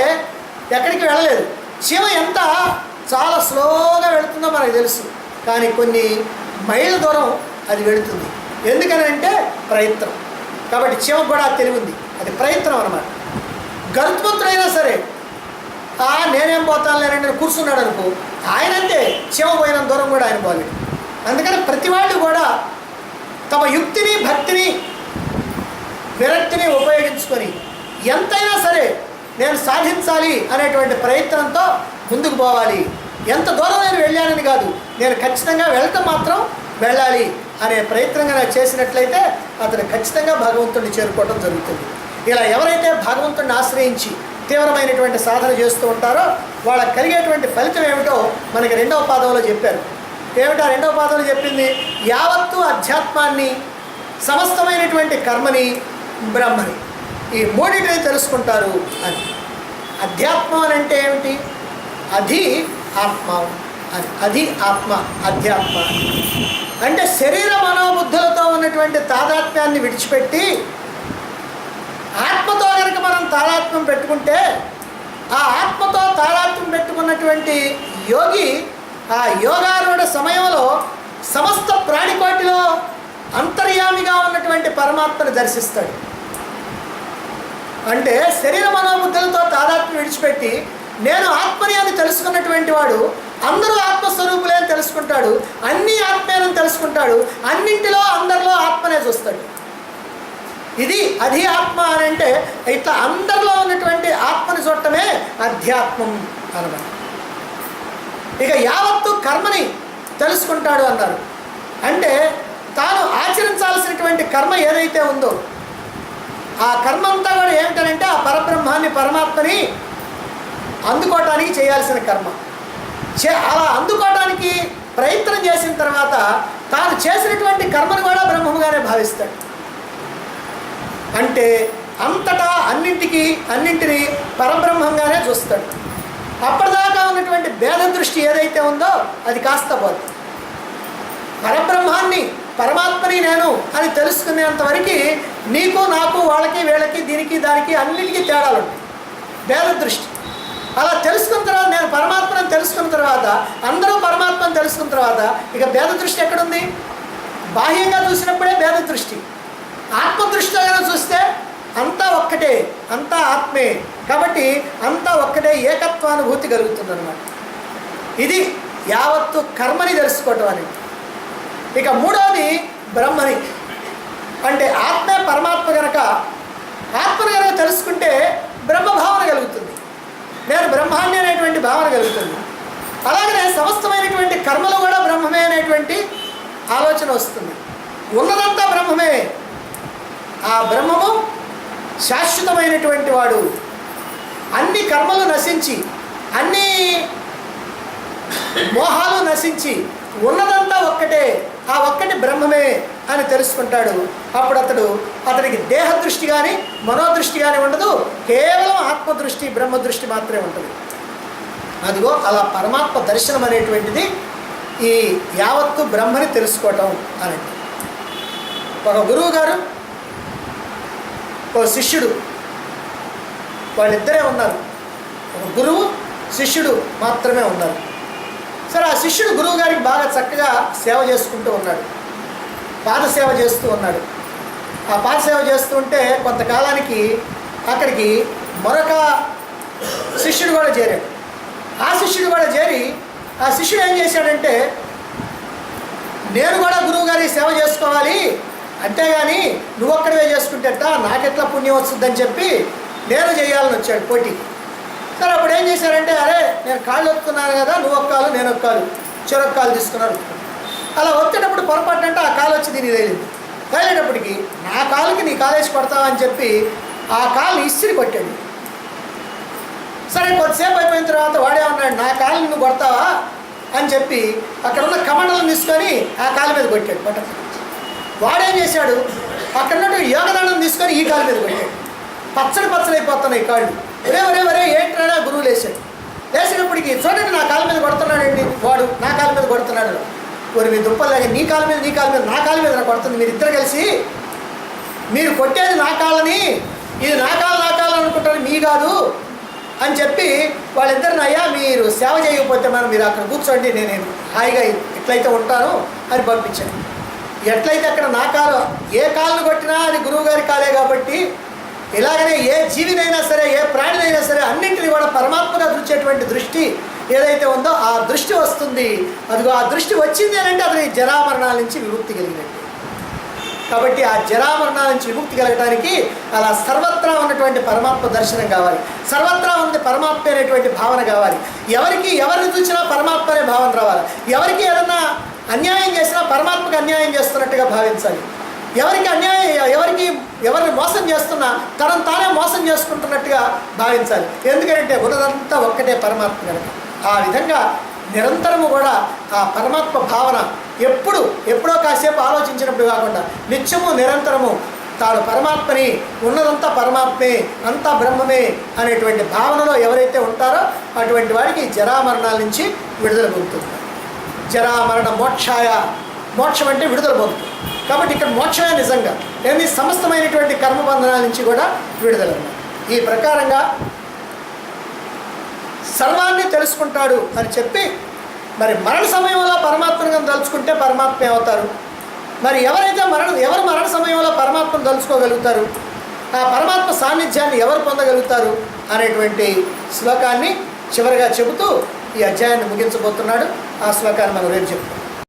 ఎక్కడికి వెళ్ళలేదు. చీమ ఎంత చాలా స్లోగా వెళుతుందో మనకు తెలుసు, కానీ కొన్ని మైళ్ళ దూరం అది వెళుతుంది. ఎందుకని అంటే ప్రయత్నం. కాబట్టి చీమకు కూడా తెలివి ఉంది, అది ప్రయత్నం అన్నమాట. గరుత్మంతుడైనా సరే నేనేం పోతాను లేనంటే కూర్చున్నాడు అనుకో, ఆయనంతే చీమ పోయిన దూరం కూడా ఆయన పోలేదు. అందుకని ప్రతి వాళ్ళు కూడా తమ యుక్తిని, భక్తిని, విరక్తిని ఉపయోగించుకొని ఎంతైనా సరే నేను సాధించాలి అనేటువంటి ప్రయత్నంతో ముందుకు పోవాలి. ఎంత దూరం నేను వెళ్ళానని కాదు, నేను ఖచ్చితంగా వెళ్ళటం మాత్రం వెళ్ళాలి అనే ప్రయత్నంగా చేసినట్లయితే అతను ఖచ్చితంగా భగవంతుడిని చేరుకోవడం జరుగుతుంది. ఇలా ఎవరైతే భగవంతుడిని ఆశ్రయించి తీవ్రమైనటువంటి సాధన చేస్తూ ఉంటారో వాళ్ళకి కలిగేటువంటి ఫలితం ఏమిటో మనకి 2వ పాదంలో చెప్పారు. ఏమిటో 2వ పాదంలో చెప్పింది, యావత్తు అధ్యాత్మాన్ని, సమస్తమైనటువంటి కర్మని, బ్రహ్మని, ఈ మూడింటిని తెలుసుకుంటారు అని. అధ్యాత్మం అని అంటే ఏమిటి? అది ఆత్మ అని. అది ఆత్మ, అధ్యాత్మ అంటే శరీర మనోబుద్ధులతో ఉన్నటువంటి తాదాత్మ్యాన్ని విడిచిపెట్టి ఆత్మతో కనుక మనం తాదాత్మ్యం పెట్టుకుంటే ఆ ఆత్మతో తాదాత్మ్యం పెట్టుకున్నటువంటి యోగి ఆ యోగారూఢ సమయంలో సమస్త ప్రాణికోటిలో అంతర్యామిగా ఉన్నటువంటి పరమాత్మను దర్శిస్తాడు. అంటే శరీర మనోబుద్ధులతో తాదాత్మ్యం విడిచిపెట్టి నేను ఆత్మని అని తెలుసుకున్నటువంటి వాడు అందరూ ఆత్మస్వరూపులే అని తెలుసుకుంటాడు, అన్ని ఆత్మేనని తెలుసుకుంటాడు, అన్నింటిలో అందరిలో ఆత్మనే చూస్తాడు. ఇది అది ఆత్మ అని అంటే ఇట్లా అందరిలో ఉన్నటువంటి ఆత్మని చూడటమే అధ్యాత్మం అన్నమాట. ఇక యావత్తు కర్మని తెలుసుకుంటాడు అన్నారు. అంటే తాను ఆచరించాల్సినటువంటి కర్మ ఏదైతే ఉందో ఆ కర్మ అంతా కూడా ఏమిటనంటే ఆ పరబ్రహ్మాన్ని పరమాత్మని అందుకోవటానికి చేయాల్సిన కర్మ. అలా అందుకోవడానికి ప్రయత్నం చేసిన తర్వాత తాను చేసినటువంటి కర్మను కూడా బ్రహ్మముగానే భావిస్తాడు. అంటే అంతటా అన్నింటినీ పరబ్రహ్మంగానే చూస్తాడు. అప్పటిదాకా ఉన్నటువంటి భేద దృష్టి ఏదైతే ఉందో అది కాస్త పోతుంది. పరబ్రహ్మాన్ని పరమాత్మని నేను అని తెలుసుకునేంతవరకు నీకు నాకు వాళ్ళకి వీళ్ళకి దీనికి దానికి అన్నిటికీ తేడాలు ఉంటాయి, భేద దృష్టి. అలా తెలుసుకున్న తర్వాత నేను పరమాత్మని తెలుసుకున్న తర్వాత అందరూ పరమాత్మని తెలుసుకున్న తర్వాత ఇక భేద దృష్టి ఎక్కడుంది? బాహ్యంగా చూసినప్పుడే భేద దృష్టి. ఆత్మదృష్టిలో చూస్తే అంతా ఒక్కటే, అంతా ఆత్మే. కాబట్టి అంతా ఒక్కటే ఏకత్వానుభూతి కలుగుతుంది అన్నమాట. ఇది యావత్తు కర్మని తెలుసుకోవటం అనేది. ఇక మూడవది బ్రహ్మని. అంటే ఆత్మే పరమాత్మ కనుక ఆత్మను కనుక తెలుసుకుంటే బ్రహ్మభావన కలుగుతుంది, నేను బ్రహ్మాన్ని అనేటువంటి భావన కలుగుతుంది. అలాగనే సమస్తమైనటువంటి కర్మలు కూడా బ్రహ్మమే అనేటువంటి ఆలోచన వస్తుంది. ఉన్నదంతా బ్రహ్మమే, ఆ బ్రహ్మము శాశ్వతమైనటువంటి వాడు. అన్ని కర్మలు నశించి అన్ని మోహాలు నశించి ఉన్నదంతా ఒక్కటే, ఆ ఒక్కటి బ్రహ్మమే అని తెలుసుకుంటాడు. అప్పుడు అతడికి దేహదృష్టి కానీ మనోదృష్టి కానీ ఉండదు, కేవలం ఆత్మదృష్టి బ్రహ్మదృష్టి మాత్రమే ఉంటుంది. అదిగో అలా పరమాత్మ దర్శనం అనేటువంటిది ఈ యావత్తు బ్రహ్మని తెలుసుకోవటం అనేది. ఒక గురువు గారు ఓ శిష్యుడు, వాళ్ళిద్దరే ఉన్నారు. ఒక గురువు శిష్యుడు మాత్రమే ఉన్నారు. సరే, ఆ శిష్యుడు గురువు గారికి బాగా చక్కగా సేవ చేసుకుంటూ ఉన్నాడు, పాదసేవ చేస్తూ ఉన్నాడు. ఆ పాదసేవ చేస్తూ ఉంటే కొంతకాలానికి అక్కడికి మరొక శిష్యుడు కూడా చేరాడు. ఆ శిష్యుడు కూడా చేరి ఆ శిష్యుడు ఏం చేశాడంటే, నేను కూడా గురువు గారికి సేవ చేసుకోవాలి, అంతేగాని నువ్వు ఒక్కడివే చేసుకుంటేట నాకెట్లా పుణ్యం వస్తుందని చెప్పి నేను చేయాలని వచ్చాడు పోటీకి. సరే, అప్పుడు ఏం చేశారంటే, అరే నేను కాళ్ళు ఒత్తున్నాను కదా, నువ్వు ఒక కాలు నేను ఒక కాలు, చెరొక కాలు తీసుకున్నాడు. అలా వచ్చేటప్పుడు పొరపాటు అంటే ఆ కాలు వచ్చి దీనికి తగిలింది. తగిలేటప్పటికి నా కాలుకి నీ కాలేసి కొడతావా అని చెప్పి ఆ కాలుని ఇస్త్రీ కొట్టాడు. సరే, కొద్దిసేపు అయిపోయిన తర్వాత వాడేమన్నాడు, నా కాలుని నువ్వు కొడతావా అని చెప్పి అక్కడ ఉన్న కమండలను తీసుకొని ఆ కాలు మీద కొట్టాడు. పట్ట వాడేం చేశాడు, అక్కడ ఉన్నట్టు యోగదండం తీసుకొని ఈ కాలు మీద కొట్టాడు. పచ్చడి అయిపోతున్నాయి ఈ కాళ్ళు. ఒరే ఏంటన్నా గురువు లేచాడు. లేచినప్పటికి చూడండి నా కాలు మీద కొడుతున్నాడండి వాడు, నా కాలు మీద కొడుతున్నాడు. మరి మీ దుప్పలాగా నీ కాలు మీద నా కాలు మీద నాకు కొడుతుంది. మీరిద్దరు కలిసి మీరు కొట్టేది నా కాళ్ళని, ఇది నా కాలు అనుకుంటారు, మీ కాదు అని చెప్పి వాళ్ళిద్దరిని, అయ్యా మీరు సేవ చేయకపోతే మీరు అక్కడ కూర్చోండి, నేను హాయిగా ఎట్లయితే ఉంటాను అని పంపించాను. ఎట్లయితే అక్కడ నా కాలు, ఏ కాలును కొట్టినా అది గురువుగారి కాలే కాబట్టి ఇలాగనే ఏ జీవినైనా సరే ఏ ప్రాణినైనా సరే అన్నింటినీ కూడా పరమాత్మగా చూచేటువంటి దృష్టి ఏదైతే ఉందో ఆ దృష్టి వస్తుంది. అదిగో ఆ దృష్టి వచ్చింది అని అంటే అతని జరామరణాల నుంచి విముక్తి కలిగినట్టు. కాబట్టి ఆ జరామరణాల నుంచి విముక్తి కలగడానికి అలా సర్వత్రా ఉన్నటువంటి పరమాత్మ దర్శనం కావాలి, సర్వత్రా ఉన్నది పరమాత్మ అనేటువంటి భావన కావాలి. ఎవరిని చూసినా పరమాత్మ అనే భావన రావాలి. ఎవరికి ఏదన్నా అన్యాయం చేసినా పరమాత్మకు అన్యాయం చేస్తున్నట్టుగా భావించాలి. ఎవరిని మోసం చేస్తున్నా తనను తానే మోసం చేసుకుంటున్నట్టుగా భావించాలి. ఎందుకంటే ఉన్నదంతా ఒక్కటే పరమాత్మ కనుక. ఆ విధంగా నిరంతరము కూడా ఆ పరమాత్మ భావన ఎప్పుడో కాసేపు ఆలోచించినప్పుడు కాకుండా నిత్యము నిరంతరము తాను పరమాత్మని, ఉన్నదంతా పరమాత్మే, అంతా బ్రహ్మమే అనేటువంటి భావనలో ఎవరైతే ఉంటారో అటువంటి వాడికి జరామరణాల నుంచి విడుదల పొందుతుంది. జరామరణ మోక్షాయ, మోక్షం అంటే విడుదల పొందుతుంది. కాబట్టి ఇక్కడ మోక్షమే నిజంగా ఏంది, సమస్తమైనటువంటి కర్మబంధనాల నుంచి కూడా విడుదల. ఈ ప్రకారంగా సర్వాన్ని తెలుసుకుంటాడు అని చెప్పి మరి మరణ సమయంలో పరమాత్మను తలుచుకుంటే పరమాత్మే అవుతారు. మరి ఎవరు మరణ సమయంలో పరమాత్మను తలుచుకోగలుగుతారు, ఆ పరమాత్మ సాన్నిధ్యాన్ని ఎవరు పొందగలుగుతారు అనేటువంటి శ్లోకాన్ని చివరిగా చెబుతూ ఈ అధ్యాయాన్ని ముగించబోతున్నాడు. ఆ శ్లోకాన్ని మనం రేపు చెప్పుకుందాం.